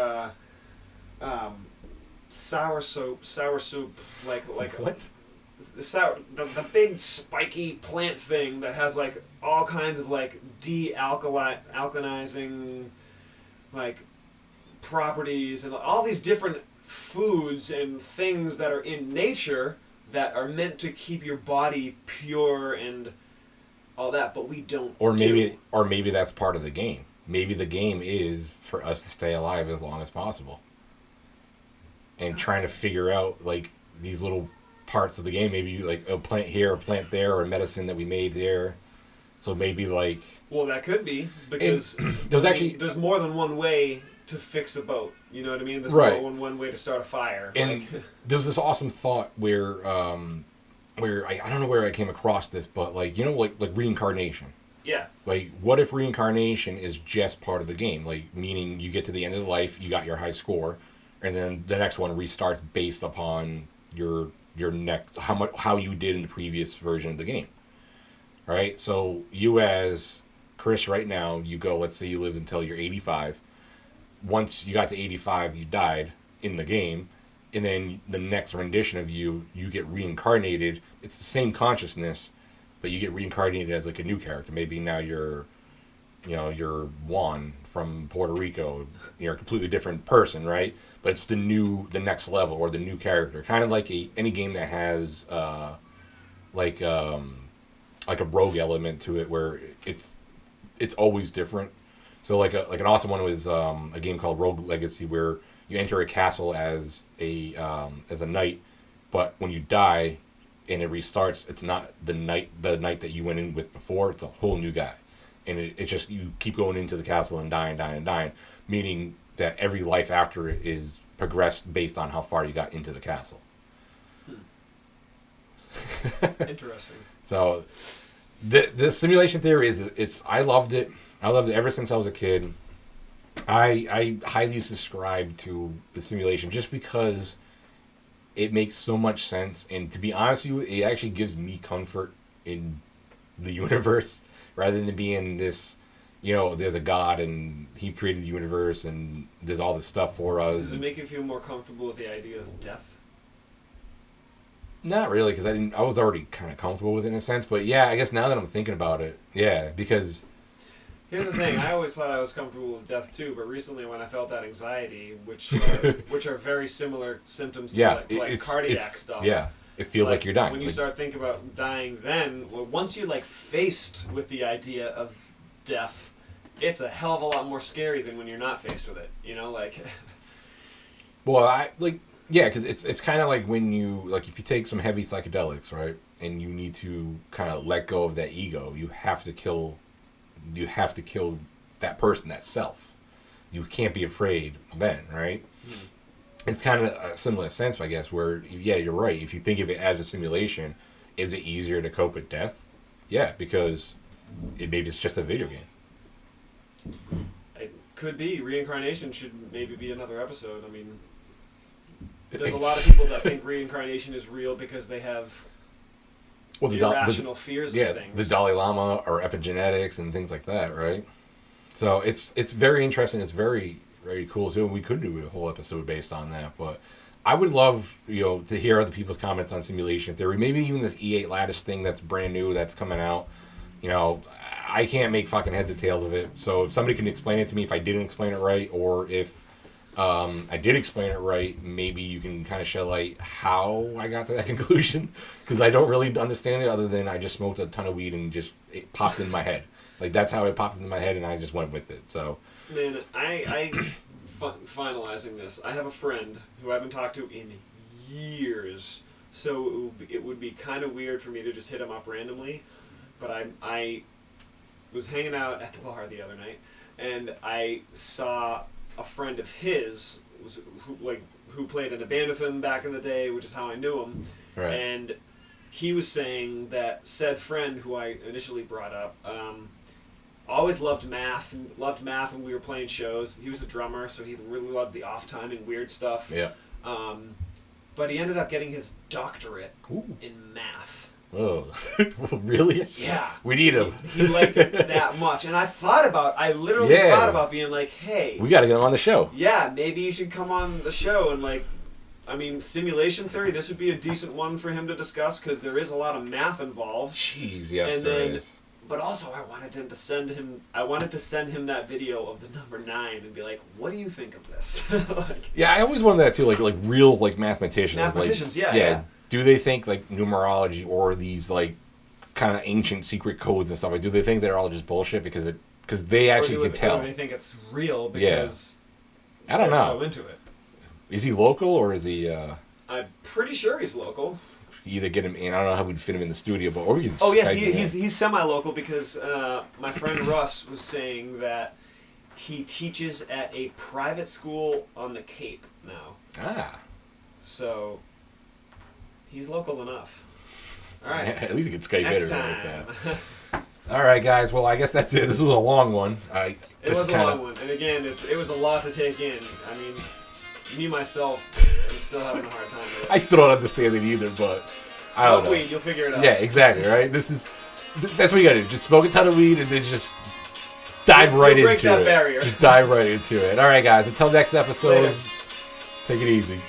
sour soup like what? the big spiky plant thing that has like all kinds of like alkalinizing like properties, and all these different foods and things that are in nature that are meant to keep your body pure and all that, but we don't Maybe that's part of the game. Maybe the game is for us to stay alive as long as possible, and trying to figure out like these little parts of the game. Maybe like a plant here, a plant there, or a medicine that we made there. So maybe like, well, that could be, because there's more than one way to fix a boat. You know what I mean? There's more than one way to start a fire. And there's this awesome thought where I don't know where I came across this, but like, you know, like reincarnation. Yeah. Like, what if reincarnation is just part of the game? Like, meaning you get to the end of life, you got your high score, and then the next one restarts based upon your next how you did in the previous version of the game. Right? So you as Chris right now, you go, let's say you lived until you're 85. Once you got to 85, you died in the game, and then the next rendition of you get reincarnated. It's the same consciousness, but you get reincarnated as like a new character. Maybe now you're Juan from Puerto Rico. You're a completely different person, right? But it's the next level, or the new character. Kind of like any game that has like a rogue element to it, where it's always different. So like an awesome one was a game called Rogue Legacy, where you enter a castle as a knight, but when you die and it restarts, it's not the knight that you went in with before. It's a whole new guy, and it just, you keep going into the castle and dying, meaning that every life after it is progressed based on how far you got into the castle. Interesting. So the simulation theory is I loved it. I loved it ever since I was a kid. I highly subscribe to the simulation just because it makes so much sense, and to be honest with you, it actually gives me comfort in the universe rather than being this, you know, there's a God and he created the universe and there's all this stuff for us. Does it make you feel more comfortable with the idea of death? Not really, because I was already kind of comfortable with it in a sense, but yeah, I guess now that I'm thinking about it, yeah, because here's the thing, I always thought I was comfortable with death too, but recently when I felt that anxiety, which are very similar symptoms to like cardiac stuff. Yeah, it feels like you're dying. When you start thinking about dying then, once you're like faced with the idea of death, it's a hell of a lot more scary than when you're not faced with it, you know, like. Well, yeah, because it's kind of like when you, like, if you take some heavy psychedelics, right, and you need to kind of let go of that ego, you have to kill that person, that self. You can't be afraid then, right? Mm. It's kind of a similar sense, I guess, where, yeah, you're right. If you think of it as a simulation, is it easier to cope with death? Yeah, because maybe it's just a video game. It could be. Reincarnation should maybe be another episode. I mean, there's a lot of people that think reincarnation is real because they have irrational fears of things. The Dalai Lama or epigenetics and things like that, right? So it's very interesting. It's very, very cool too. We could do a whole episode based on that, but I would love, to hear other people's comments on simulation theory. Maybe even this E8 lattice thing that's brand new that's coming out. I can't make fucking heads or tails of it. So if somebody can explain it to me, if I didn't explain it right, or if I did explain it right, maybe you can kind of shed light how I got to that conclusion, because I don't really understand it other than I just smoked a ton of weed and it popped in my head. Like, that's how it popped into my head, and I just went with it. So, man, I finalizing this, I have a friend who I haven't talked to in years, so it would be kind of weird for me to just hit him up randomly, but I was hanging out at the bar the other night, and I saw a friend of his who played in a band with him back in the day, which is how I knew him. Right. And he was saying that said friend who I initially brought up always loved math when we were playing shows. He was a drummer, so he really loved the off-timing weird stuff. Yeah. But he ended up getting his doctorate Ooh. in math. Oh, really? Yeah. We need him. He liked it that much. And I literally thought about being like, hey. We got to get him on the show. Yeah, maybe you should come on the show and like, I mean, simulation theory, this would be a decent one for him to discuss because there is a lot of math involved. Jeez, yes, and there then, is. But also, I wanted to send him that video of the number 9 and be like, "What do you think of this?" Like, Yeah, I always wanted that too. Like real like mathematicians. Mathematicians, like, yeah. Do they think like numerology or these like kind of ancient secret codes and stuff? Like, do they think they're all just bullshit because they actually can tell? Or they think it's real because I don't they're know. so into it. Is he local or is he? I'm pretty sure he's local. Either get him in. I don't know how we'd fit him in the studio, but or we could. Oh yes, Skype him in. he's semi-local because my friend Russ was saying that he teaches at a private school on the Cape now. Ah. So he's local enough. All right. At least you could Skype Next in or time. something like that. All right, guys. Well, I guess that's it. This was a long one. It was a long one, and again, it was a lot to take in. I mean, me myself, I'm still having a hard time with it. I still don't understand it either, but I don't Smoke know. weed, you'll figure it out. Yeah, exactly. Right. That's what you gotta do. Just smoke a ton of weed and then just dive right You'll break into that it. barrier. Just dive right into it. All right, guys. Until next episode. Later. Take it easy.